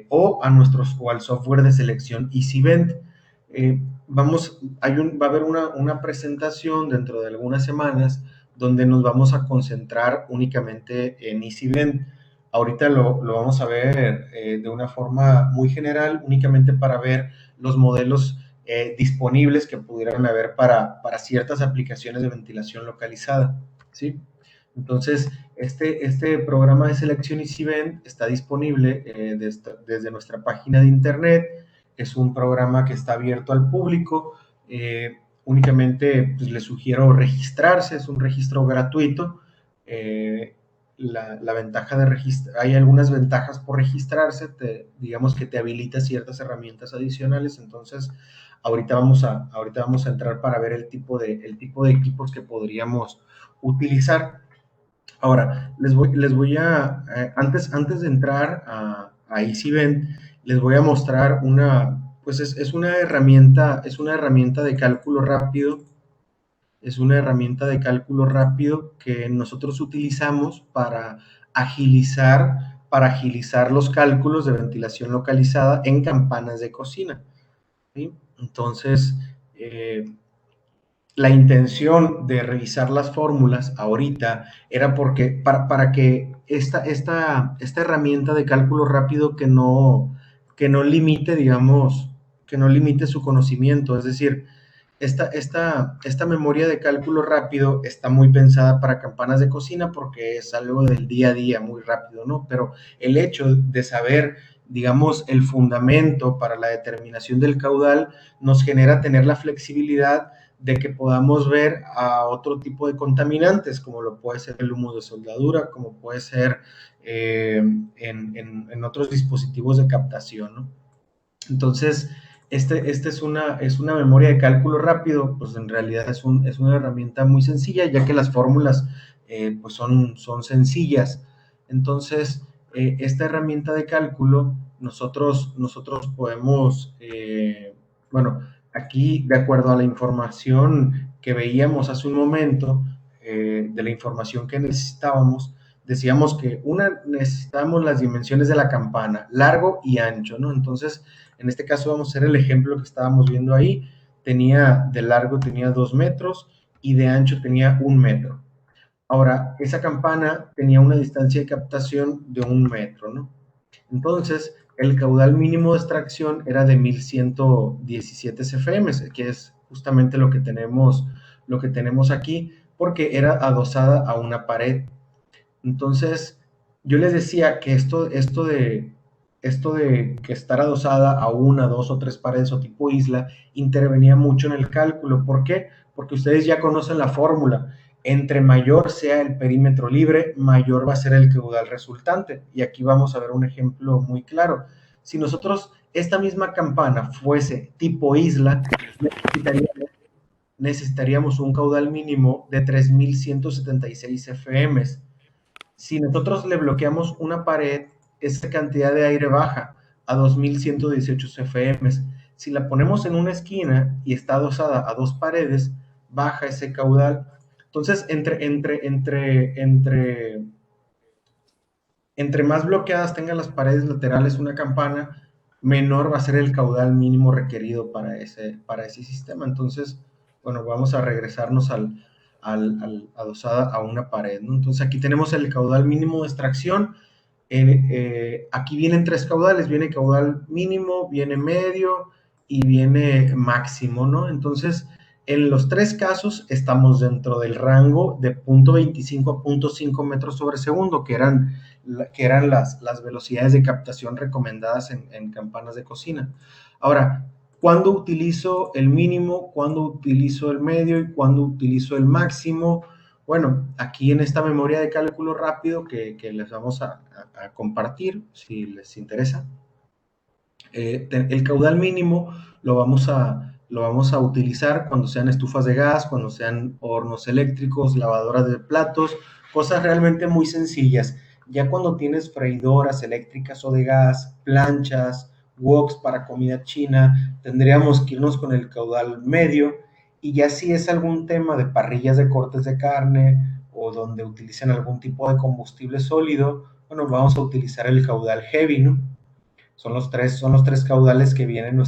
B: o al software de selección EasyVent. Va a haber una presentación dentro de algunas semanas donde nos vamos a concentrar únicamente en EasyVent. Ahorita lo vamos a ver de una forma muy general, únicamente para ver los modelos disponibles que pudieran haber para ciertas aplicaciones de ventilación localizada, ¿sí? Entonces, este programa de selección EasyVent está disponible desde nuestra página de internet. Es un programa que está abierto al público. Únicamente pues, les sugiero registrarse, es un registro gratuito. La ventaja de registrar, hay algunas ventajas por registrarse, digamos que te habilita ciertas herramientas adicionales. Entonces, ahorita vamos a entrar para ver el tipo de equipos que podríamos utilizar. Ahora, antes de entrar a EasyVent, les voy a mostrar pues es una herramienta de cálculo rápido, que nosotros utilizamos para agilizar los cálculos de ventilación localizada en campanas de cocina, ¿sí? Entonces, la intención de revisar las fórmulas ahorita era porque para que esta herramienta de cálculo rápido que no limite, digamos, que no limite su conocimiento, es decir, esta memoria de cálculo rápido está muy pensada para campanas de cocina porque es algo del día a día muy rápido, ¿no? Pero el hecho de saber, digamos, el fundamento para la determinación del caudal nos genera tener la flexibilidad de que podamos ver a otro tipo de contaminantes, como lo puede ser el humo de soldadura, como puede ser en otros dispositivos de captación, ¿no? Entonces, es una memoria de cálculo rápido, pues en realidad es una herramienta muy sencilla, ya que las fórmulas pues son sencillas. Entonces, esta herramienta de cálculo, nosotros podemos, bueno, aquí, de acuerdo a la información que veíamos hace un momento, de la información que necesitábamos, decíamos que necesitamos las dimensiones de la campana, largo y ancho, ¿no? Entonces, en este caso vamos a hacer el ejemplo que estábamos viendo ahí. De largo tenía 2 metros y de ancho tenía 1 metro. Ahora, esa campana tenía una distancia de captación de 1 metro, ¿no? Entonces, el caudal mínimo de extracción era de 1117 CFM, que es justamente lo que tenemos aquí, porque era adosada a una pared. Entonces, yo les decía que esto de que estar adosada a una, dos o tres paredes o tipo isla intervenía mucho en el cálculo. ¿Por qué? Porque ustedes ya conocen la fórmula. Entre mayor sea el perímetro libre, mayor va a ser el caudal resultante. Y aquí vamos a ver un ejemplo muy claro. Si nosotros esta misma campana fuese tipo isla, necesitaríamos un caudal mínimo de 3176 FM. Si nosotros le bloqueamos una pared, esa cantidad de aire baja a 2118 CFM. Si la ponemos en una esquina y está adosada a dos paredes, baja ese caudal. Entonces, entre más bloqueadas tengan las paredes laterales una campana, menor va a ser el caudal mínimo requerido para ese sistema. Entonces, bueno, vamos a regresarnos adosada a una pared, ¿no? Entonces aquí tenemos el caudal mínimo de extracción. Aquí vienen tres caudales, viene caudal mínimo, viene medio y viene máximo, ¿no? Entonces, en los tres casos estamos dentro del rango de 0.25 a 0.5 metros sobre segundo, que eran las velocidades de captación recomendadas en campanas de cocina. Ahora, ¿cuándo utilizo el mínimo? ¿Cuándo utilizo el medio? ¿Y cuándo utilizo el máximo? Bueno, aquí en esta memoria de cálculo rápido que les vamos a compartir, si les interesa, el caudal mínimo lo vamos a utilizar cuando sean estufas de gas, cuando sean hornos eléctricos, lavadoras de platos, cosas realmente muy sencillas. Ya cuando tienes freidoras eléctricas o de gas, planchas, woks para comida china, tendríamos que irnos con el caudal medio. Y ya si es algún tema de parrillas de cortes de carne o donde utilicen algún tipo de combustible sólido, bueno, vamos a utilizar el caudal heavy, ¿no? Son los tres caudales que vienen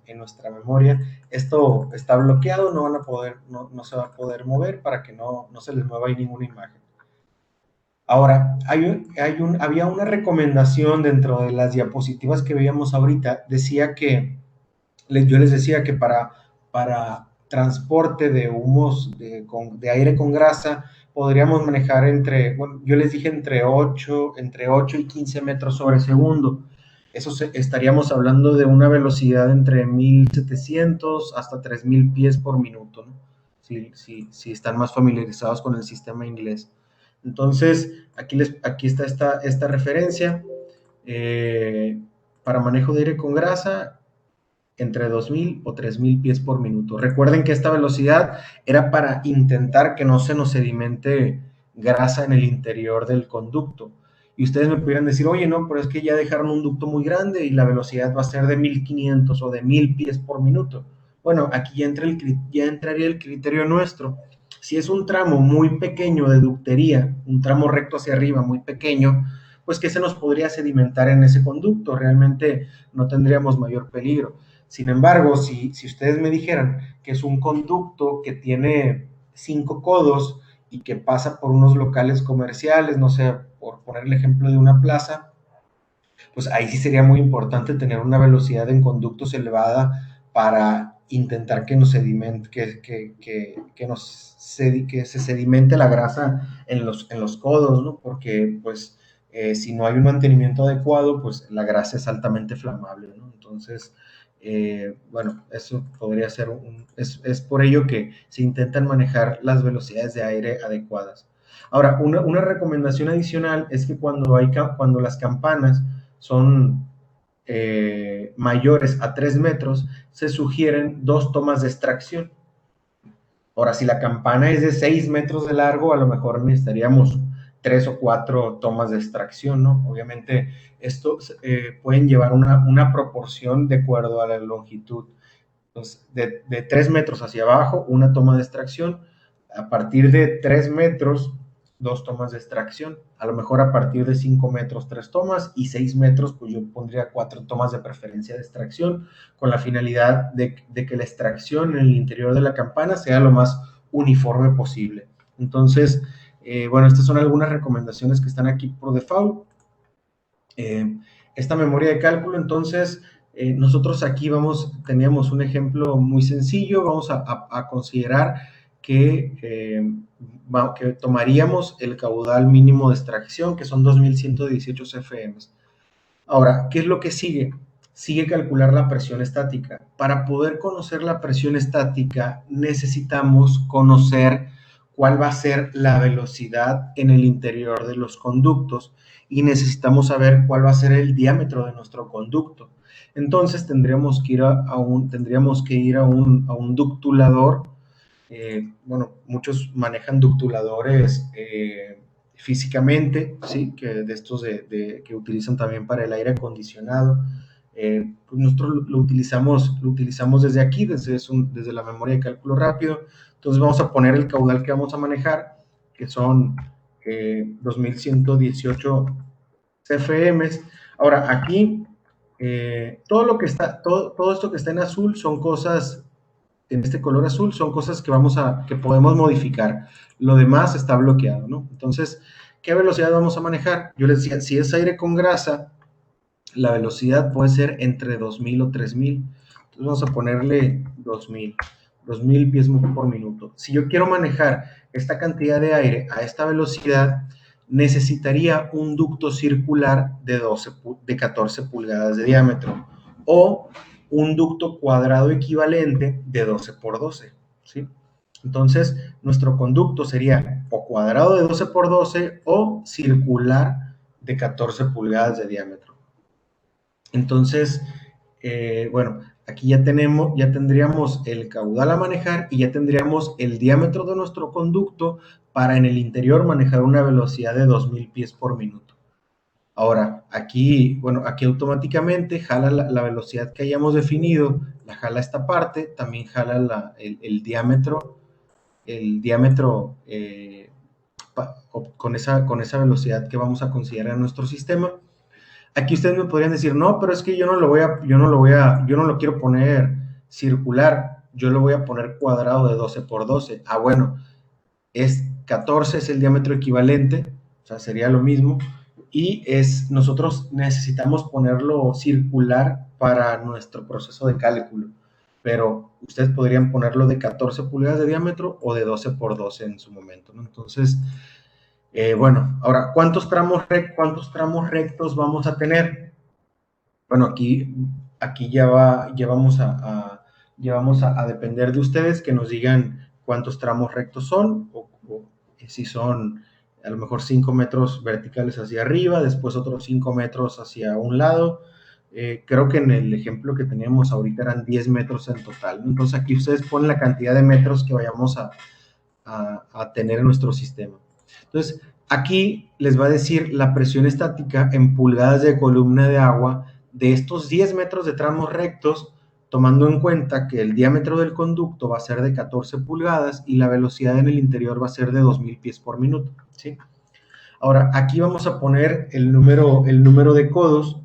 B: en nuestra memoria. Esto está bloqueado, no se va a poder mover para que no se les mueva ahí ninguna imagen. Ahora, había una recomendación dentro de las diapositivas que veíamos ahorita, yo les decía que para transporte de humos de aire con grasa, podríamos manejar yo les dije entre 8 y 15 metros sobre segundo. Estaríamos hablando de una velocidad entre 1700 hasta 3000 pies por minuto, ¿no? Si están más familiarizados con el sistema inglés. Entonces, aquí está esta referencia. Para manejo de aire con grasa, entre 2000 o 3000 pies por minuto. Recuerden que esta velocidad era para intentar que no se nos sedimente grasa en el interior del conducto. Y ustedes me pudieran decir, oye, no, pero es que ya dejaron un ducto muy grande y la velocidad va a ser de 1500 o de 1000 pies por minuto. Bueno, aquí ya entraría el criterio nuestro. Si es un tramo muy pequeño de ductería, un tramo recto hacia arriba muy pequeño, pues que se nos podría sedimentar en ese conducto, realmente no tendríamos mayor peligro. Sin embargo, si ustedes me dijeran que es un conducto que tiene 5 codos y que pasa por unos locales comerciales, no sé, por poner el ejemplo de una plaza, pues ahí sí sería muy importante tener una velocidad en conductos elevada para intentar que se sedimente la grasa en los codos, ¿no? Porque pues si no hay un mantenimiento adecuado, pues la grasa es altamente flamable, ¿no? Entonces, bueno, eso podría ser es por ello que se intentan manejar las velocidades de aire adecuadas. Ahora, una recomendación adicional es que cuando las campanas son mayores a 3 metros, se sugieren 2 tomas de extracción. Ahora, si la campana es de 6 metros de largo, a lo mejor necesitaríamos 3 o 4 tomas de extracción, ¿no? Obviamente, esto pueden llevar una proporción de acuerdo a la longitud. Entonces, de 3 metros hacia abajo, una toma de extracción. A partir de 3 metros, 2 tomas de extracción. A lo mejor a partir de 5 metros 3 tomas y 6 metros pues yo pondría 4 tomas de preferencia de extracción con la finalidad de que la extracción en el interior de la campana sea lo más uniforme posible. Entonces, bueno, estas son algunas recomendaciones que están aquí por default. Esta memoria de cálculo, entonces, nosotros aquí teníamos un ejemplo muy sencillo, vamos a considerar que tomaríamos el caudal mínimo de extracción, que son 2118 CFM. Ahora, ¿qué es lo que sigue? Sigue calcular la presión estática. Para poder conocer la presión estática, necesitamos conocer cuál va a ser la velocidad en el interior de los conductos y necesitamos saber cuál va a ser el diámetro de nuestro conducto. Entonces tendríamos que ir a un ductulador. Bueno, muchos manejan ductuladores físicamente, ¿sí? Que de estos que utilizan también para el aire acondicionado. Pues nosotros lo utilizamos desde aquí, desde la memoria de cálculo rápido. Entonces vamos a poner el caudal que vamos a manejar, que son 2118 CFM. Ahora, aquí, todo esto que está en azul son cosas, en este color azul, son cosas que podemos modificar. Lo demás está bloqueado, ¿no? Entonces, ¿qué velocidad vamos a manejar? Yo les decía, si es aire con grasa, la velocidad puede ser entre 2000 o 3000. Entonces vamos a ponerle 2000 pies por minuto. Si yo quiero manejar esta cantidad de aire a esta velocidad, necesitaría un ducto circular de 14 pulgadas de diámetro o un ducto cuadrado equivalente de 12 por 12, ¿sí? Entonces, nuestro conducto sería o cuadrado de 12 por 12 o circular de 14 pulgadas de diámetro. Entonces, bueno, aquí ya tendríamos el caudal a manejar y ya tendríamos el diámetro de nuestro conducto para en el interior manejar una velocidad de 2000 pies por minuto. Ahora, aquí automáticamente jala la velocidad que hayamos definido, la jala esta parte, también jala el diámetro con esa velocidad que vamos a considerar en nuestro sistema. Aquí ustedes me podrían decir, no, pero es que yo no lo quiero poner circular, yo lo voy a poner cuadrado de 12 por 12. Ah, bueno, 14 es el diámetro equivalente, o sea, sería lo mismo, y nosotros necesitamos ponerlo circular para nuestro proceso de cálculo, pero ustedes podrían ponerlo de 14 pulgadas de diámetro o de 12 por 12 en su momento, ¿no? Entonces, bueno, ahora, ¿cuántos tramos rectos vamos a tener? Bueno, aquí ya vamos a depender de ustedes que nos digan cuántos tramos rectos son, o si son a lo mejor 5 metros verticales hacia arriba, después otros 5 metros hacia un lado. Creo que en el ejemplo que teníamos ahorita eran 10 metros en total, ¿no? Entonces aquí ustedes ponen la cantidad de metros que vayamos a tener en nuestro sistema. Entonces, aquí les va a decir la presión estática en pulgadas de columna de agua de estos 10 metros de tramos rectos, tomando en cuenta que el diámetro del conducto va a ser de 14 pulgadas y la velocidad en el interior va a ser de 2000 pies por minuto, ¿sí? Ahora, aquí vamos a poner el número de codos,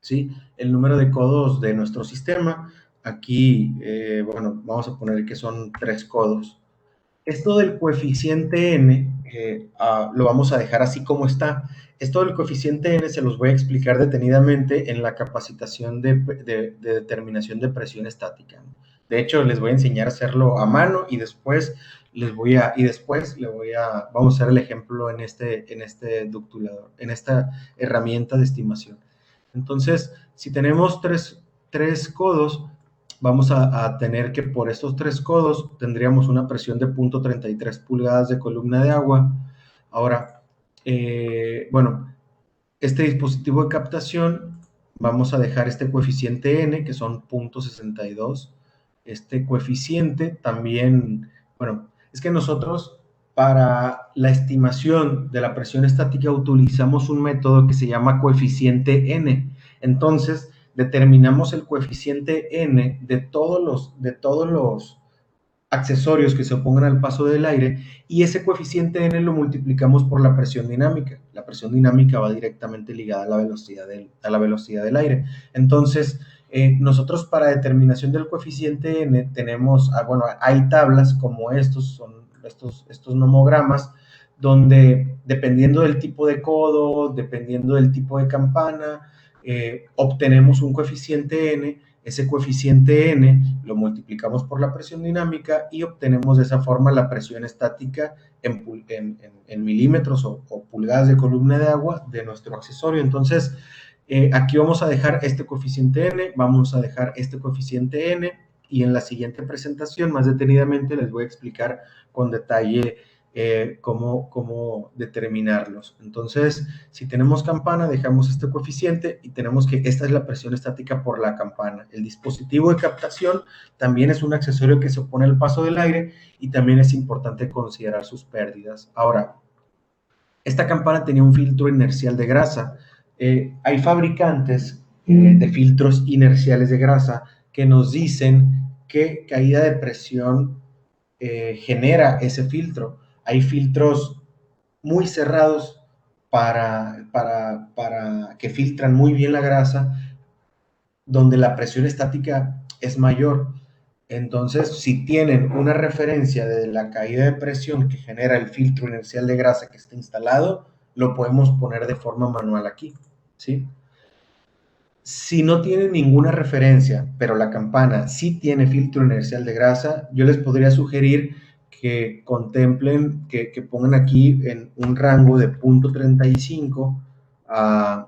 B: ¿sí? El número de codos de nuestro sistema. Aquí, bueno, vamos a poner que son 3 codos. Esto del coeficiente n lo vamos a dejar así como está. Esto del coeficiente n se los voy a explicar detenidamente en la capacitación de determinación de presión estática. De hecho, les voy a enseñar a hacerlo a mano y después vamos a hacer el ejemplo en este ductulador, en esta herramienta de estimación. Entonces, si tenemos tres codos, vamos a tener que por estos 3 codos tendríamos una presión de 0.33 pulgadas de columna de agua. Ahora, bueno, este dispositivo de captación, vamos a dejar este coeficiente n, que son 0.62. Este coeficiente también, bueno, es que nosotros para la estimación de la presión estática utilizamos un método que se llama coeficiente n. Entonces, determinamos el coeficiente n de todos los accesorios que se opongan al paso del aire, y ese coeficiente n lo multiplicamos por la presión dinámica. La presión dinámica va directamente ligada a la velocidad del aire. Entonces, nosotros para determinación del coeficiente n tenemos, bueno, hay tablas como estos nomogramas, donde dependiendo del tipo de codo, dependiendo del tipo de campana, obtenemos un coeficiente n. Ese coeficiente n lo multiplicamos por la presión dinámica y obtenemos de esa forma la presión estática en milímetros o pulgadas de columna de agua de nuestro accesorio. Entonces, aquí vamos a dejar este coeficiente n, vamos a dejar este coeficiente n, y en la siguiente presentación más detenidamente les voy a explicar con detalle cómo determinarlos. Entonces, si tenemos campana, dejamos este coeficiente y tenemos que esta es la presión estática por la campana. El dispositivo de captación también es un accesorio que se opone al paso del aire y también es importante considerar sus pérdidas. Ahora, esta campana tenía un filtro inercial de grasa. Hay fabricantes de filtros inerciales de grasa que nos dicen qué caída de presión genera ese filtro. Hay filtros muy cerrados para que filtran muy bien la grasa, donde la presión estática es mayor. Entonces, si tienen una referencia de la caída de presión que genera el filtro inercial de grasa que está instalado, lo podemos poner de forma manual aquí, ¿sí? Si no tiene ninguna referencia, pero la campana sí tiene filtro inercial de grasa, yo les podría sugerir que contemplen, que pongan aquí en un rango de 0.35 a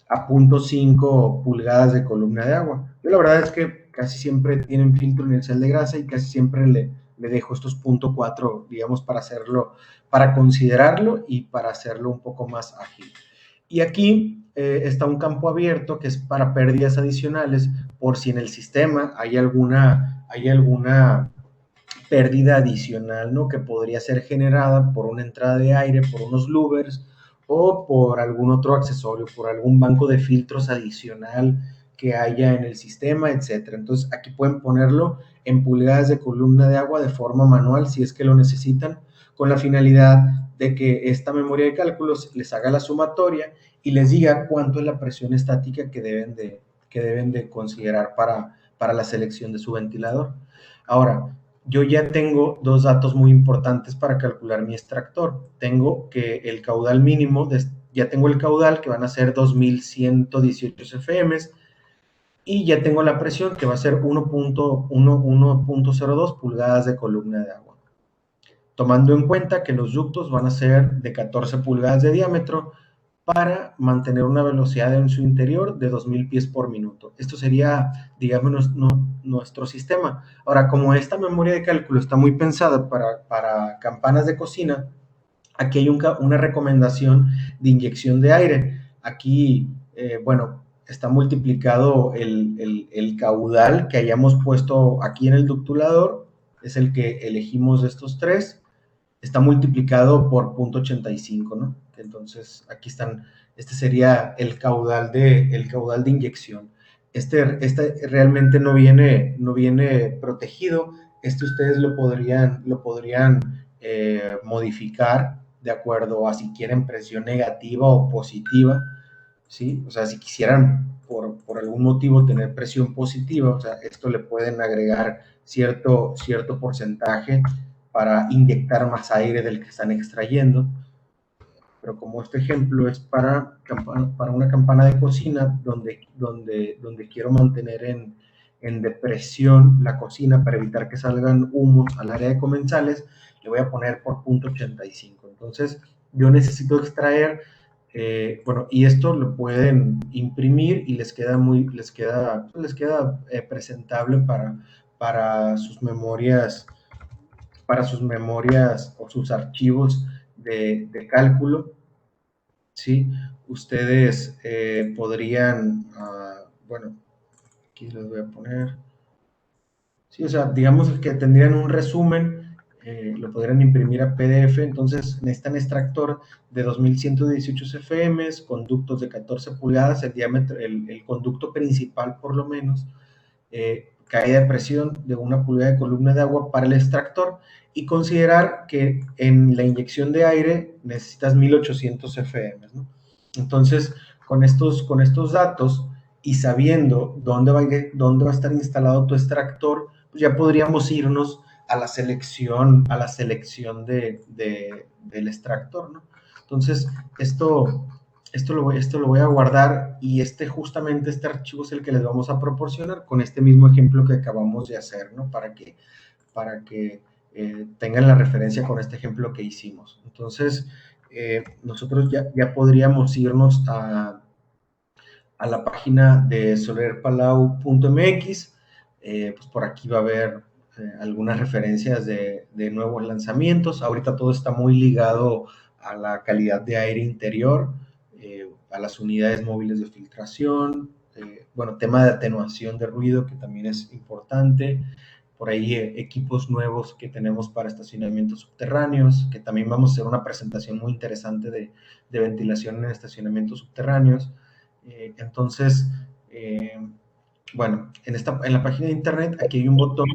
B: 0.5 pulgadas de columna de agua. Yo la verdad es que casi siempre tienen filtro inercial de grasa y casi siempre le dejo estos 0.4, digamos, para hacerlo, para considerarlo y para hacerlo un poco más ágil. Y aquí está un campo abierto que es para pérdidas adicionales por si en el sistema hay alguna pérdida adicional, ¿no? Que podría ser generada por una entrada de aire, por unos louvers o por algún otro accesorio, por algún banco de filtros adicional que haya en el sistema, etcétera. Entonces aquí pueden ponerlo en pulgadas de columna de agua de forma manual si es que lo necesitan, con la finalidad de que esta memoria de cálculos les haga la sumatoria y les diga cuánto es la presión estática que deben de considerar para la selección de su ventilador. Ahora, yo ya tengo dos datos muy importantes para calcular mi extractor. Tengo que el caudal mínimo, ya tengo el caudal que van a ser 2118 cfm y ya tengo la presión que va a ser 1.02 pulgadas de columna de agua. Tomando en cuenta que los ductos van a ser de 14 pulgadas de diámetro para mantener una velocidad en su interior de 2000 pies por minuto. Esto sería, digamos, nuestro sistema. Ahora, como esta memoria de cálculo está muy pensada para campanas de cocina, aquí hay una recomendación de inyección de aire. Aquí, bueno, está multiplicado el caudal que hayamos puesto aquí en el ductulador, es el que elegimos de estos tres, está multiplicado por 0.85, ¿no? Entonces, aquí están, este sería el caudal de inyección. Este realmente no viene protegido. Ustedes lo podrían modificar de acuerdo a si quieren presión negativa o positiva, ¿sí? O sea, si quisieran por algún motivo tener presión positiva, o sea, esto le pueden agregar cierto porcentaje para inyectar más aire del que están extrayendo. Pero como este ejemplo es para una campana de cocina donde quiero mantener en depresión la cocina para evitar que salgan humos al área de comensales, le voy a poner por 0.85. Entonces, yo necesito extraer, bueno, y esto lo pueden imprimir y les queda presentable para sus memorias o sus archivos de cálculo, ¿sí? Ustedes podrían, bueno, aquí les voy a poner, sí, o sea, digamos que tendrían un resumen, lo podrían imprimir a PDF, entonces necesitan extractor de 2118 cfm, conductos de 14 pulgadas, el diámetro, el conducto principal por lo menos, caída de presión de 1 pulgada de columna de agua para el extractor y considerar que en la inyección de aire necesitas 1800 FM, ¿no? Entonces, con estos datos y sabiendo dónde va a estar instalado tu extractor, pues ya podríamos irnos a la selección del extractor, ¿no? Entonces, esto lo voy a guardar y justamente este archivo es el que les vamos a proporcionar con este mismo ejemplo que acabamos de hacer, ¿no? Para que tengan la referencia con este ejemplo que hicimos. Entonces, nosotros ya podríamos irnos a la página de solerpalau.mx. Pues por aquí va a haber algunas referencias de nuevos lanzamientos. Ahorita todo está muy ligado a la calidad de aire interior, a las unidades móviles de filtración, bueno, tema de atenuación de ruido, que también es importante. Por ahí equipos nuevos que tenemos para estacionamientos subterráneos, que también vamos a hacer una presentación muy interesante de ventilación en estacionamientos subterráneos. Entonces, bueno, en la página de internet aquí hay un botón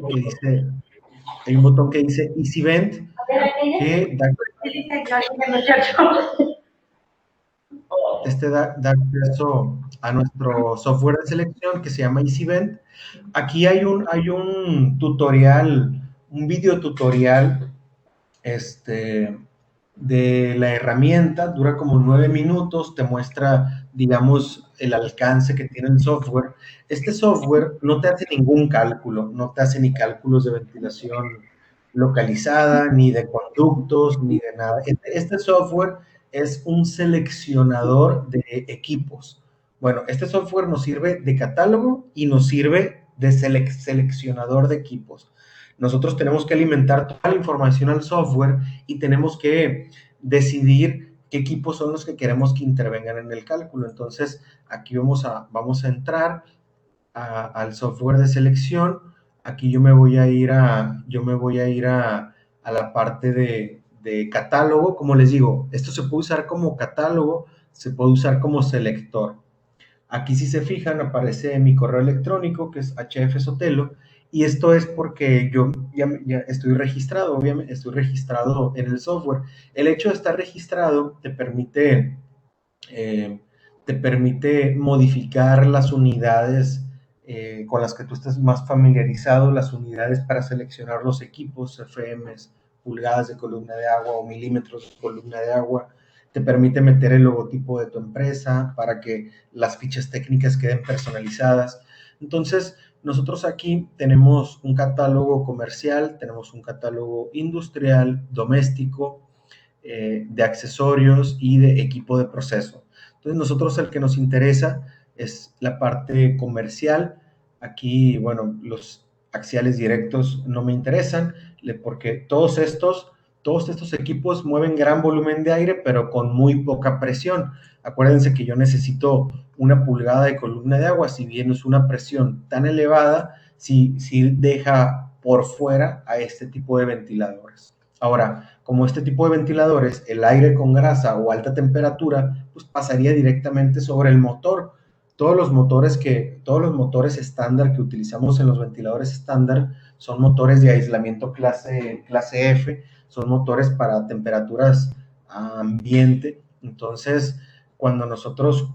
B: que dice Easy Vent, que da acceso a nuestro software de selección que se llama Easy Vent. Aquí hay un tutorial, un video tutorial de la herramienta, dura como 9 minutos, te muestra, digamos, el alcance que tiene el software. Este software no te hace ningún cálculo, no te hace ni cálculos de ventilación localizada, ni de conductos, ni de nada. Este software es un seleccionador de equipos. Bueno, este software nos sirve de catálogo y nos sirve de seleccionador de equipos. Nosotros tenemos que alimentar toda la información al software y tenemos que decidir qué equipos son los que queremos que intervengan en el cálculo. Entonces, aquí vamos a entrar al software de selección. Aquí yo me voy a ir a la parte de catálogo. Como les digo, esto se puede usar como catálogo, se puede usar como selector. Aquí, si se fijan, aparece mi correo electrónico, que es hfsotelo, y esto es porque yo ya estoy registrado, obviamente, estoy registrado en el software. El hecho de estar registrado te permite modificar las unidades con las que tú estés más familiarizado, las unidades para seleccionar los equipos, FMs, pulgadas de columna de agua o milímetros de columna de agua. Te permite meter el logotipo de tu empresa para que las fichas técnicas queden personalizadas. Entonces, nosotros aquí tenemos un catálogo comercial, tenemos un catálogo industrial, doméstico, de accesorios y de equipo de proceso. Entonces, nosotros el que nos interesa es la parte comercial. Aquí, bueno, los axiales directos no me interesan porque todos estos equipos mueven gran volumen de aire, pero con muy poca presión. Acuérdense que yo necesito 1 pulgada de columna de agua, si bien es una presión tan elevada, sí deja por fuera a este tipo de ventiladores. Ahora, como este tipo de ventiladores, el aire con grasa o alta temperatura, pues pasaría directamente sobre el motor. Todos los motores estándar que utilizamos en los ventiladores estándar son motores de aislamiento clase F, son motores para temperaturas ambiente. Entonces, cuando nosotros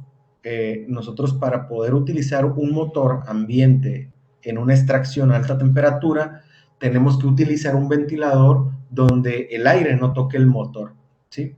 B: para poder utilizar un motor ambiente en una extracción a alta temperatura, tenemos que utilizar un ventilador donde el aire no toque el motor, ¿sí?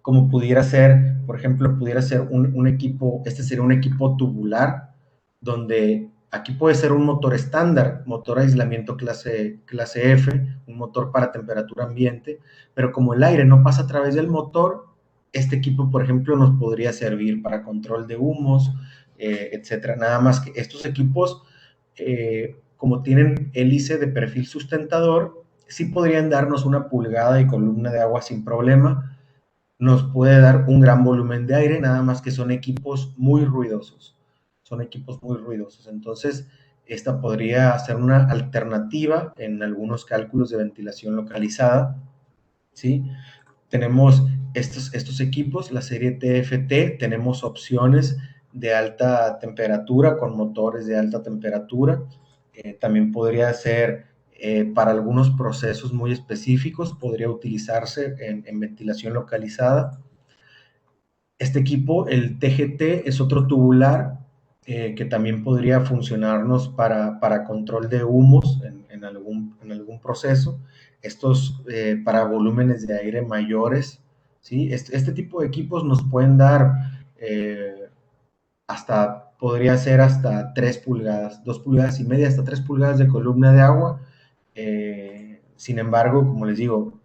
B: Como pudiera ser, por ejemplo, un equipo, este sería un equipo tubular, donde aquí puede ser un motor estándar, motor aislamiento clase F, un motor para temperatura ambiente, pero como el aire no pasa a través del motor, este equipo, por ejemplo, nos podría servir para control de humos, etcétera. Nada más que estos equipos, como tienen hélice de perfil sustentador, sí podrían darnos 1 pulgada de columna de agua sin problema. Nos puede dar un gran volumen de aire, nada más que son equipos muy ruidosos. Entonces, esta podría ser una alternativa en algunos cálculos de ventilación localizada, ¿sí? Tenemos estos equipos, la serie TFT, tenemos opciones de alta temperatura con motores de alta temperatura. También podría ser para algunos procesos muy específicos, podría utilizarse en ventilación localizada. Este equipo, el TGT, es otro tubular que también podría funcionarnos para control de humos en algún proceso. Estos para volúmenes de aire mayores, ¿sí? Este tipo de equipos nos pueden dar podría ser hasta 3 pulgadas, 2 pulgadas y media, hasta 3 pulgadas de columna de agua. Sin embargo, como les digo,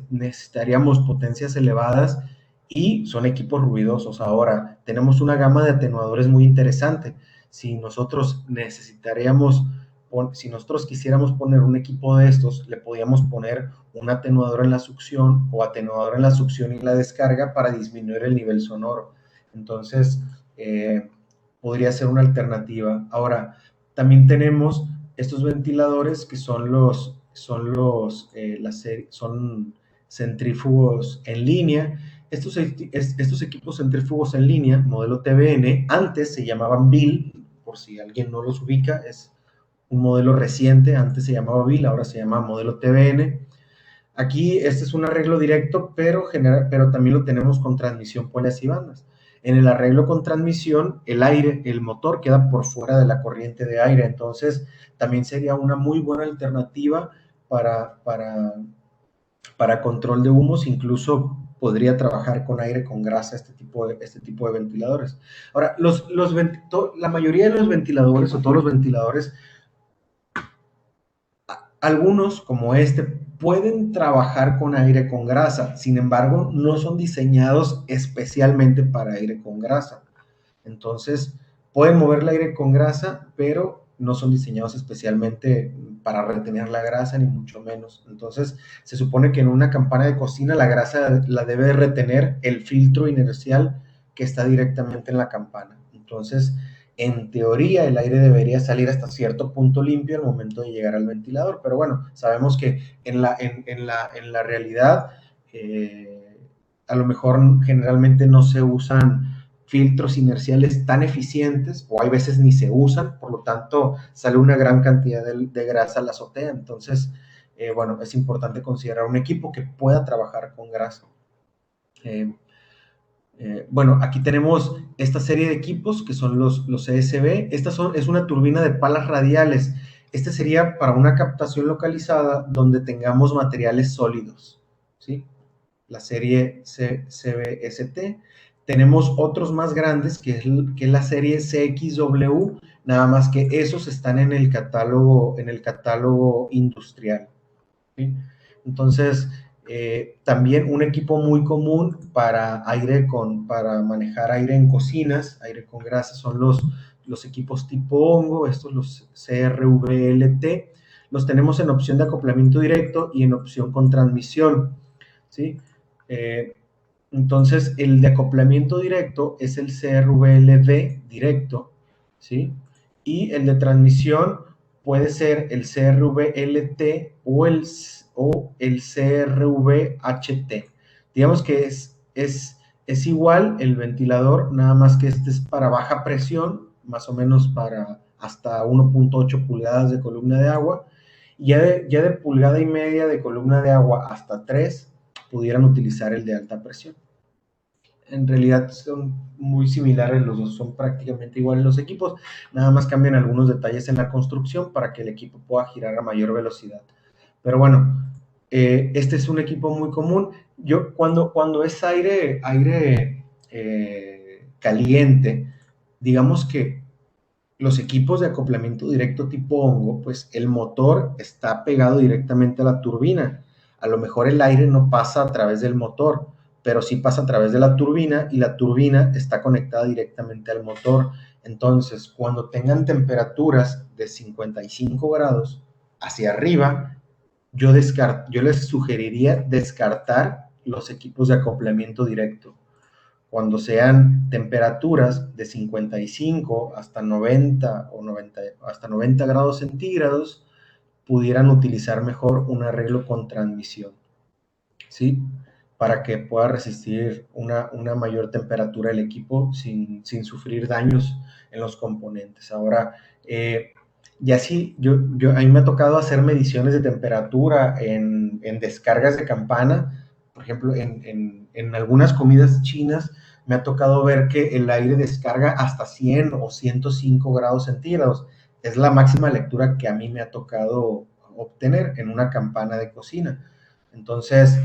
B: necesitaríamos potencias elevadas y son equipos ruidosos. Ahora, tenemos una gama de atenuadores muy interesante. Si nosotros si nosotros quisiéramos poner un equipo de estos, le podíamos poner un atenuador en la succión o atenuador en la succión y la descarga para disminuir el nivel sonoro. Entonces, podría ser una alternativa. Ahora, también tenemos estos ventiladores que son centrífugos en línea. Estos equipos centrífugos en línea, modelo TBN, antes se llamaban Bill, por si alguien no los ubica, es un modelo reciente, antes se llamaba Bill, ahora se llama modelo TBN. Aquí este es un arreglo directo, pero también lo tenemos con transmisión poleas y bandas. En el arreglo con transmisión, el motor queda por fuera de la corriente de aire, entonces también sería una muy buena alternativa para, para, para control de humos, incluso podría trabajar con aire con grasa este tipo de ventiladores. Ahora, la mayoría de los ventiladores o todos los ventiladores, algunos como este pueden trabajar con aire con grasa, sin embargo no son diseñados especialmente para aire con grasa. Entonces pueden mover el aire con grasa, pero no son diseñados especialmente para retener la grasa, ni mucho menos. Entonces se supone que en una campana de cocina la grasa la debe retener el filtro inercial que está directamente en la campana. Entonces, en teoría, el aire debería salir hasta cierto punto limpio al momento de llegar al ventilador, pero bueno, sabemos que en la realidad, a lo mejor generalmente no se usan filtros inerciales tan eficientes, o hay veces ni se usan, por lo tanto sale una gran cantidad de grasa a la azotea. Entonces, bueno, es importante considerar un equipo que pueda trabajar con grasa. Bueno, aquí tenemos esta serie de equipos que son los ESB. Es una turbina de palas radiales. Este sería para una captación localizada donde tengamos materiales sólidos, ¿sí? La serie CBST. Tenemos otros más grandes, que es la serie CXW, nada más que esos están en el catálogo industrial, ¿sí? Entonces, también un equipo muy común para manejar aire en cocinas, aire con grasa, son los equipos tipo hongo, estos los CRVLT. Los tenemos en opción de acoplamiento directo y en opción con transmisión, ¿sí? Entonces, el de acoplamiento directo es el CRVLD directo, ¿sí? Y el de transmisión puede ser el CRVLT o el CRVHT. Digamos que es igual el ventilador, nada más que este es para baja presión, más o menos para hasta 1.8 pulgadas de columna de agua. Y ya de pulgada y media de columna de agua hasta 3 pudieran utilizar el de alta presión. En realidad son muy similares los dos, son prácticamente iguales los equipos, nada más cambian algunos detalles en la construcción para que el equipo pueda girar a mayor velocidad. Pero bueno, este es un equipo muy común. Cuando es aire caliente, digamos que los equipos de acoplamiento directo tipo hongo, pues el motor está pegado directamente a la turbina. A lo mejor el aire no pasa a través del motor, pero sí pasa a través de la turbina y la turbina está conectada directamente al motor. Entonces, cuando tengan temperaturas de 55 grados hacia arriba, yo les sugeriría descartar los equipos de acoplamiento directo. Cuando sean temperaturas de 55 hasta 90 hasta 90 grados centígrados, pudieran utilizar mejor un arreglo con transmisión, ¿sí? Para que pueda resistir una mayor temperatura el equipo sin sufrir daños en los componentes. Ahora, Ya sí, a mí me ha tocado hacer mediciones de temperatura en descargas de campana. Por ejemplo, en algunas comidas chinas me ha tocado ver que el aire descarga hasta 100 o 105 grados centígrados. Es la máxima lectura que a mí me ha tocado obtener en una campana de cocina. Entonces,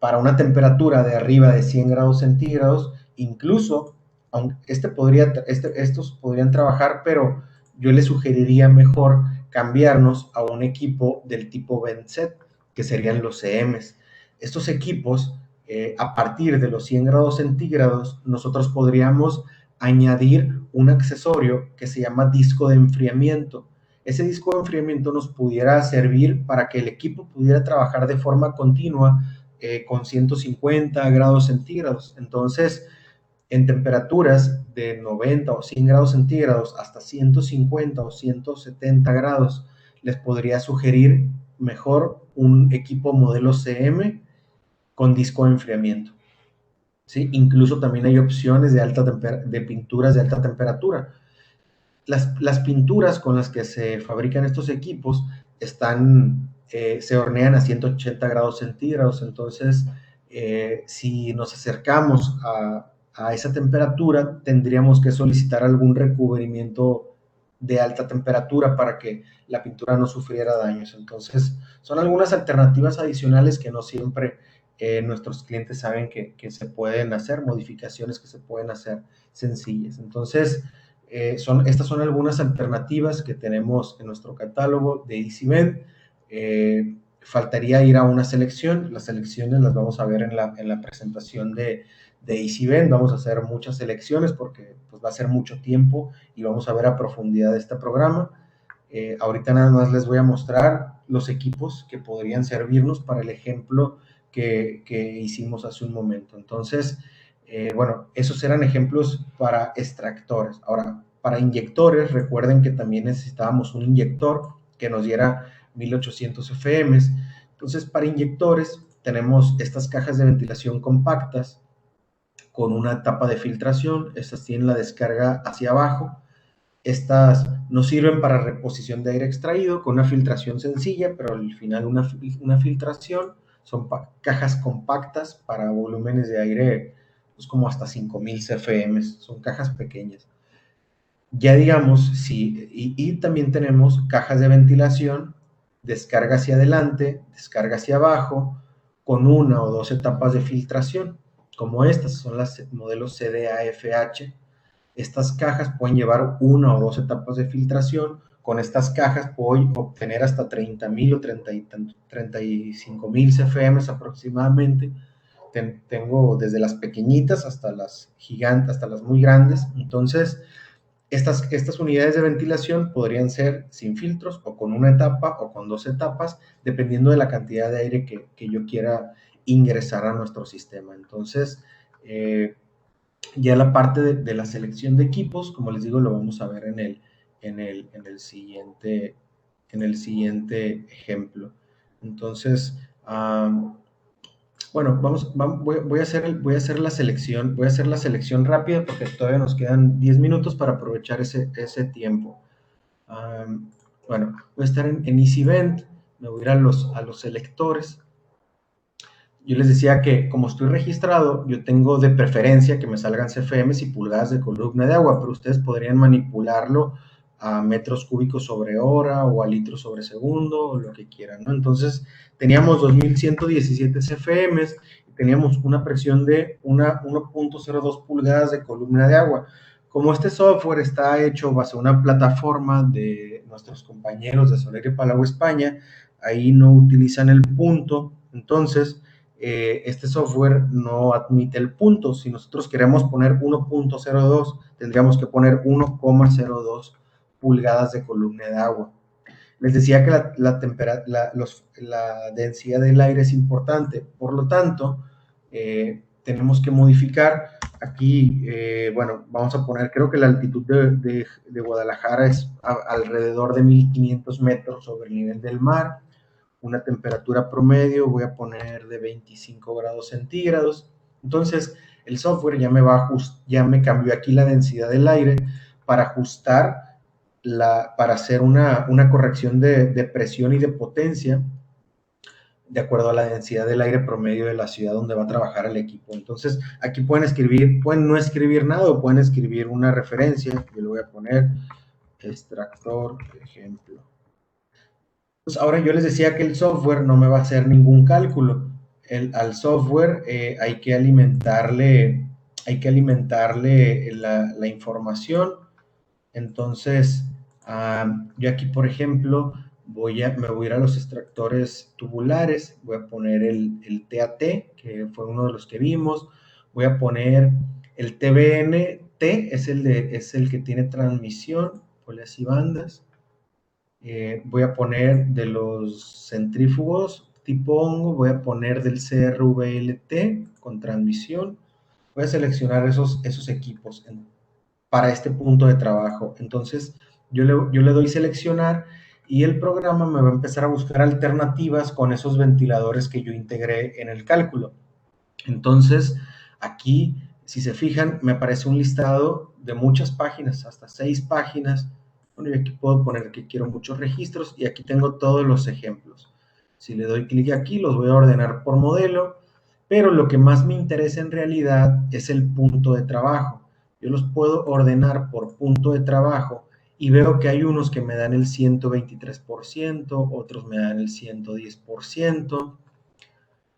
B: para una temperatura de arriba de 100 grados centígrados, incluso, aunque estos podrían trabajar, pero yo le sugeriría mejor cambiarnos a un equipo del tipo Benset, que serían los CMs. Estos equipos, a partir de los 100 grados centígrados, nosotros podríamos añadir un accesorio que se llama disco de enfriamiento. Ese disco de enfriamiento nos pudiera servir para que el equipo pudiera trabajar de forma continua con 150 grados centígrados. Entonces, en temperaturas de 90 o 100 grados centígrados hasta 150 o 170 grados, les podría sugerir mejor un equipo modelo CM con disco de enfriamiento. ¿Sí? Incluso también hay opciones de pinturas de alta temperatura. Las pinturas con las que se fabrican estos equipos se hornean a 180 grados centígrados, entonces si nos acercamos a esa temperatura, tendríamos que solicitar algún recubrimiento de alta temperatura para que la pintura no sufriera daños. Entonces, son algunas alternativas adicionales que no siempre nuestros clientes saben que se pueden hacer, modificaciones que se pueden hacer sencillas. Entonces, estas son algunas alternativas que tenemos en nuestro catálogo de EasyVent. Faltaría ir a una selección. Las selecciones las vamos a ver en la presentación de EasyVent. Vamos a hacer muchas selecciones porque pues, va a ser mucho tiempo y vamos a ver a profundidad este programa. Ahorita nada más les voy a mostrar los equipos que podrían servirnos para el ejemplo que hicimos hace un momento. Entonces, bueno, esos eran ejemplos para extractores. Ahora, para inyectores, recuerden que también necesitábamos un inyector que nos diera 1800 FM. Entonces, para inyectores tenemos estas cajas de ventilación compactas con una tapa de filtración. Estas tienen la descarga hacia abajo. Estas nos sirven para reposición de aire extraído con una filtración sencilla, pero al final una filtración. Son cajas compactas para volúmenes de aire pues como hasta 5000 CFM, son cajas pequeñas. Ya digamos, sí, y también tenemos cajas de ventilación, descarga hacia adelante, descarga hacia abajo, con una o dos etapas de filtración, como estas son las modelos CDA-FH. Estas cajas pueden llevar una o dos etapas de filtración. Con estas cajas puedo obtener hasta 30,000 o 35,000 CFM aproximadamente. Tengo desde las pequeñitas hasta las gigantes, hasta las muy grandes. Entonces, estas unidades de ventilación podrían ser sin filtros o con una etapa o con dos etapas, dependiendo de la cantidad de aire que yo quiera ingresar a nuestro sistema. Entonces, ya la parte de la selección de equipos, como les digo, lo vamos a ver en el siguiente ejemplo. Entonces, bueno, voy a hacer la selección rápida porque todavía nos quedan 10 minutos para aprovechar ese tiempo. Bueno, voy a estar en EasyVent, me voy a ir a los selectores. Yo les decía que como estoy registrado, yo tengo de preferencia que me salgan CFMs y pulgadas de columna de agua, pero ustedes podrían manipularlo a metros cúbicos sobre hora o a litros sobre segundo o lo que quieran, ¿no? Entonces, teníamos 2117 CFMs y teníamos una presión de 1.02 pulgadas de columna de agua. Como este software está hecho bajo una plataforma de nuestros compañeros de Soler y Palau España, ahí no utilizan el punto, entonces este software no admite el punto. Si nosotros queremos poner 1.02, tendríamos que poner 1,02 pulgadas de columna de agua. Les decía que la densidad del aire es importante, por lo tanto, tenemos que modificar. Aquí, bueno, vamos a poner, creo que la altitud de Guadalajara es alrededor de 1500 metros sobre el nivel del mar. Una temperatura promedio voy a poner de 25 grados centígrados. Entonces, el software ya me cambió aquí la densidad del aire para ajustar para hacer una corrección de presión y de potencia de acuerdo a la densidad del aire promedio de la ciudad donde va a trabajar el equipo. Entonces, aquí pueden no escribir nada o pueden escribir una referencia. Yo le voy a poner extractor, ejemplo. Pues ahora yo les decía que el software no me va a hacer ningún cálculo. Al software hay que alimentarle la información. Entonces, yo aquí, por ejemplo, me voy a ir a los extractores tubulares, voy a poner el TAT, que fue uno de los que vimos, voy a poner el TBN-T, es el que tiene transmisión, poleas y bandas. Voy a poner de los centrífugos tipo hongo, voy a poner del CRVLT con transmisión, voy a seleccionar esos equipos para este punto de trabajo. Entonces, yo le doy seleccionar y el programa me va a empezar a buscar alternativas con esos ventiladores que yo integré en el cálculo. Entonces, aquí, si se fijan, me aparece un listado de muchas páginas, hasta 6 páginas. Bueno, y aquí puedo poner que quiero muchos registros y aquí tengo todos los ejemplos. Si le doy clic aquí, los voy a ordenar por modelo, pero lo que más me interesa en realidad es el punto de trabajo. Yo los puedo ordenar por punto de trabajo y veo que hay unos que me dan el 123%, otros me dan el 110%,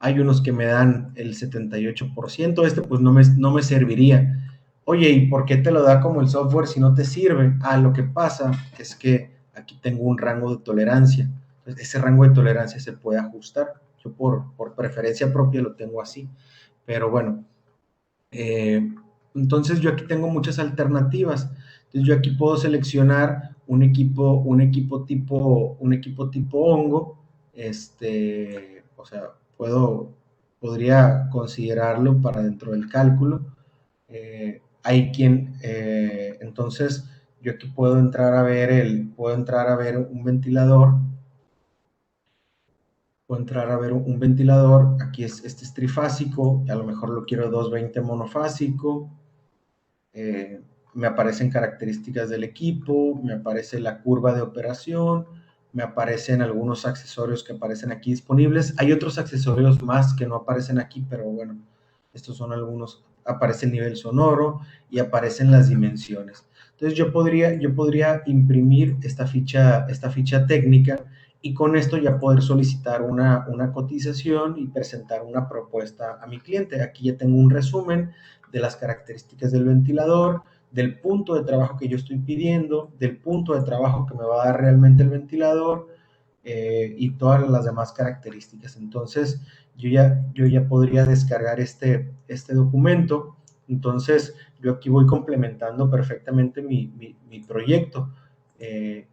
B: hay unos que me dan el 78%, pues no me serviría. Oye, ¿y por qué te lo da como el software si no te sirve? Lo que pasa es que aquí tengo un rango de tolerancia. Entonces, ese rango de tolerancia se puede ajustar. Yo por preferencia propia lo tengo así. Pero bueno, entonces yo aquí tengo muchas alternativas. Entonces yo aquí puedo seleccionar un equipo tipo hongo, o sea, podría considerarlo para dentro del cálculo. Entonces yo aquí puedo entrar a ver un ventilador. Puedo entrar a ver un ventilador, aquí este es trifásico, a lo mejor lo quiero 220 monofásico. Me aparecen características del equipo, me aparece la curva de operación, me aparecen algunos accesorios que aparecen aquí disponibles. Hay otros accesorios más que no aparecen aquí, pero bueno, estos son algunos. Aparece el nivel sonoro y aparecen las dimensiones. Entonces yo podría imprimir esta ficha técnica y con esto ya poder solicitar una cotización y presentar una propuesta a mi cliente. Aquí ya tengo un resumen de las características del ventilador, del punto de trabajo que yo estoy pidiendo, del punto de trabajo que me va a dar realmente el ventilador y todas las demás características. Entonces, yo ya podría descargar este documento. Entonces, yo aquí voy complementando perfectamente mi proyecto.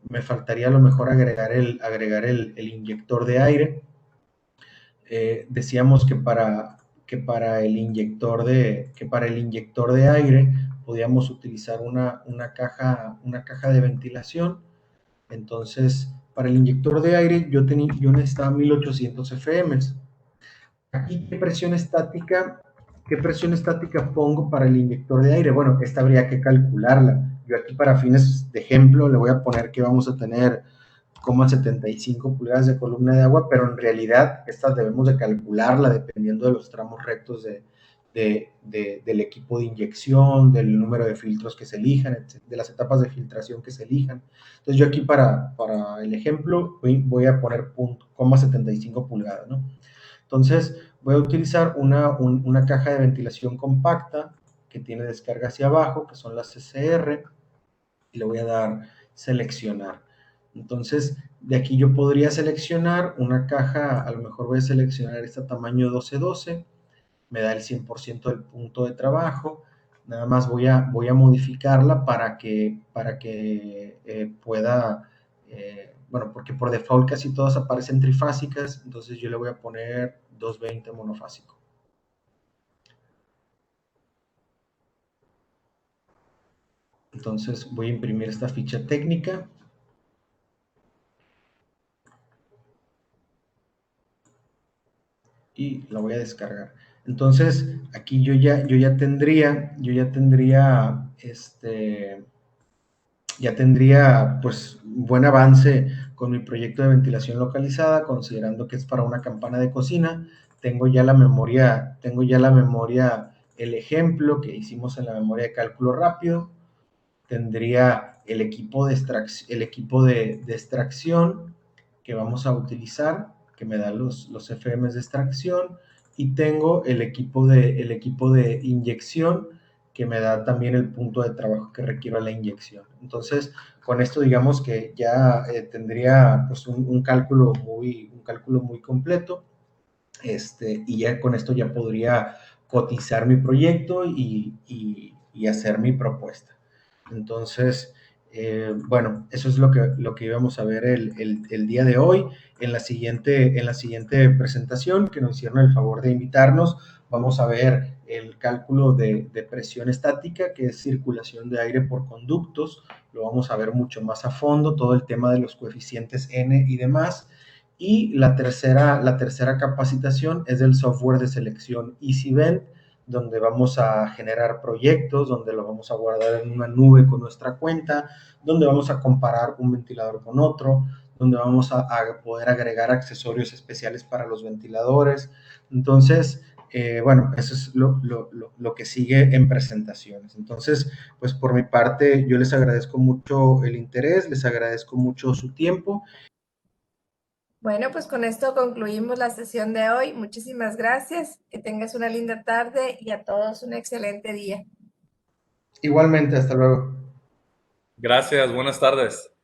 B: Me faltaría a lo mejor agregar el inyector de aire. Decíamos que para el inyector de aire podíamos utilizar una caja de ventilación. Entonces, para el inyector de aire yo necesitaba 1800 FM. Aquí, ¿qué presión estática pongo para el inyector de aire? Bueno, esta habría que calcularla. Yo aquí para fines de ejemplo le voy a poner que vamos a tener 0,75 pulgadas de columna de agua, pero en realidad estas debemos de calcularla dependiendo de los tramos rectos del equipo de inyección, del número de filtros que se elijan, de las etapas de filtración que se elijan. Entonces yo aquí para el ejemplo voy a poner 0,75 pulgadas, ¿no? Entonces voy a utilizar una caja de ventilación compacta que tiene descarga hacia abajo, que son las CCR, y le voy a dar seleccionar. Entonces, de aquí yo podría seleccionar una caja, a lo mejor voy a seleccionar este tamaño 12-12, me da el 100% del punto de trabajo, nada más voy a modificarla para que pueda, bueno, porque por default casi todas aparecen trifásicas, entonces yo le voy a poner 220 monofásico. Entonces voy a imprimir esta ficha técnica. Y la voy a descargar. Entonces, aquí yo ya tendría ya tendría pues buen avance con mi proyecto de ventilación localizada, considerando que es para una campana de cocina. Tengo ya la memoria, el ejemplo que hicimos en la memoria de cálculo rápido. Tendría el equipo de extracción que vamos a utilizar, que me da los FMs de extracción, y tengo el equipo de inyección que me da también el punto de trabajo que requiere la inyección. Entonces, con esto digamos que ya tendría pues un cálculo muy completo, y ya con esto ya podría cotizar mi proyecto y hacer mi propuesta. Entonces, bueno, eso es lo que íbamos a ver el día de hoy. En la siguiente presentación, que nos hicieron el favor de invitarnos, vamos a ver el cálculo de presión estática, que es circulación de aire por conductos. Lo vamos a ver mucho más a fondo, todo el tema de los coeficientes N y demás. Y la tercera capacitación es del software de selección EasyVent, donde vamos a generar proyectos, donde lo vamos a guardar en una nube con nuestra cuenta, donde vamos a comparar un ventilador con otro, donde vamos a poder agregar accesorios especiales para los ventiladores. Entonces, bueno, eso es lo que sigue en presentaciones. Entonces, pues por mi parte, yo les agradezco mucho el interés, les agradezco mucho su tiempo.
A: Bueno, pues con esto concluimos la sesión de hoy. Muchísimas gracias. Que tengas una linda tarde y a todos un excelente día.
B: Igualmente, hasta luego.
C: Gracias, buenas tardes.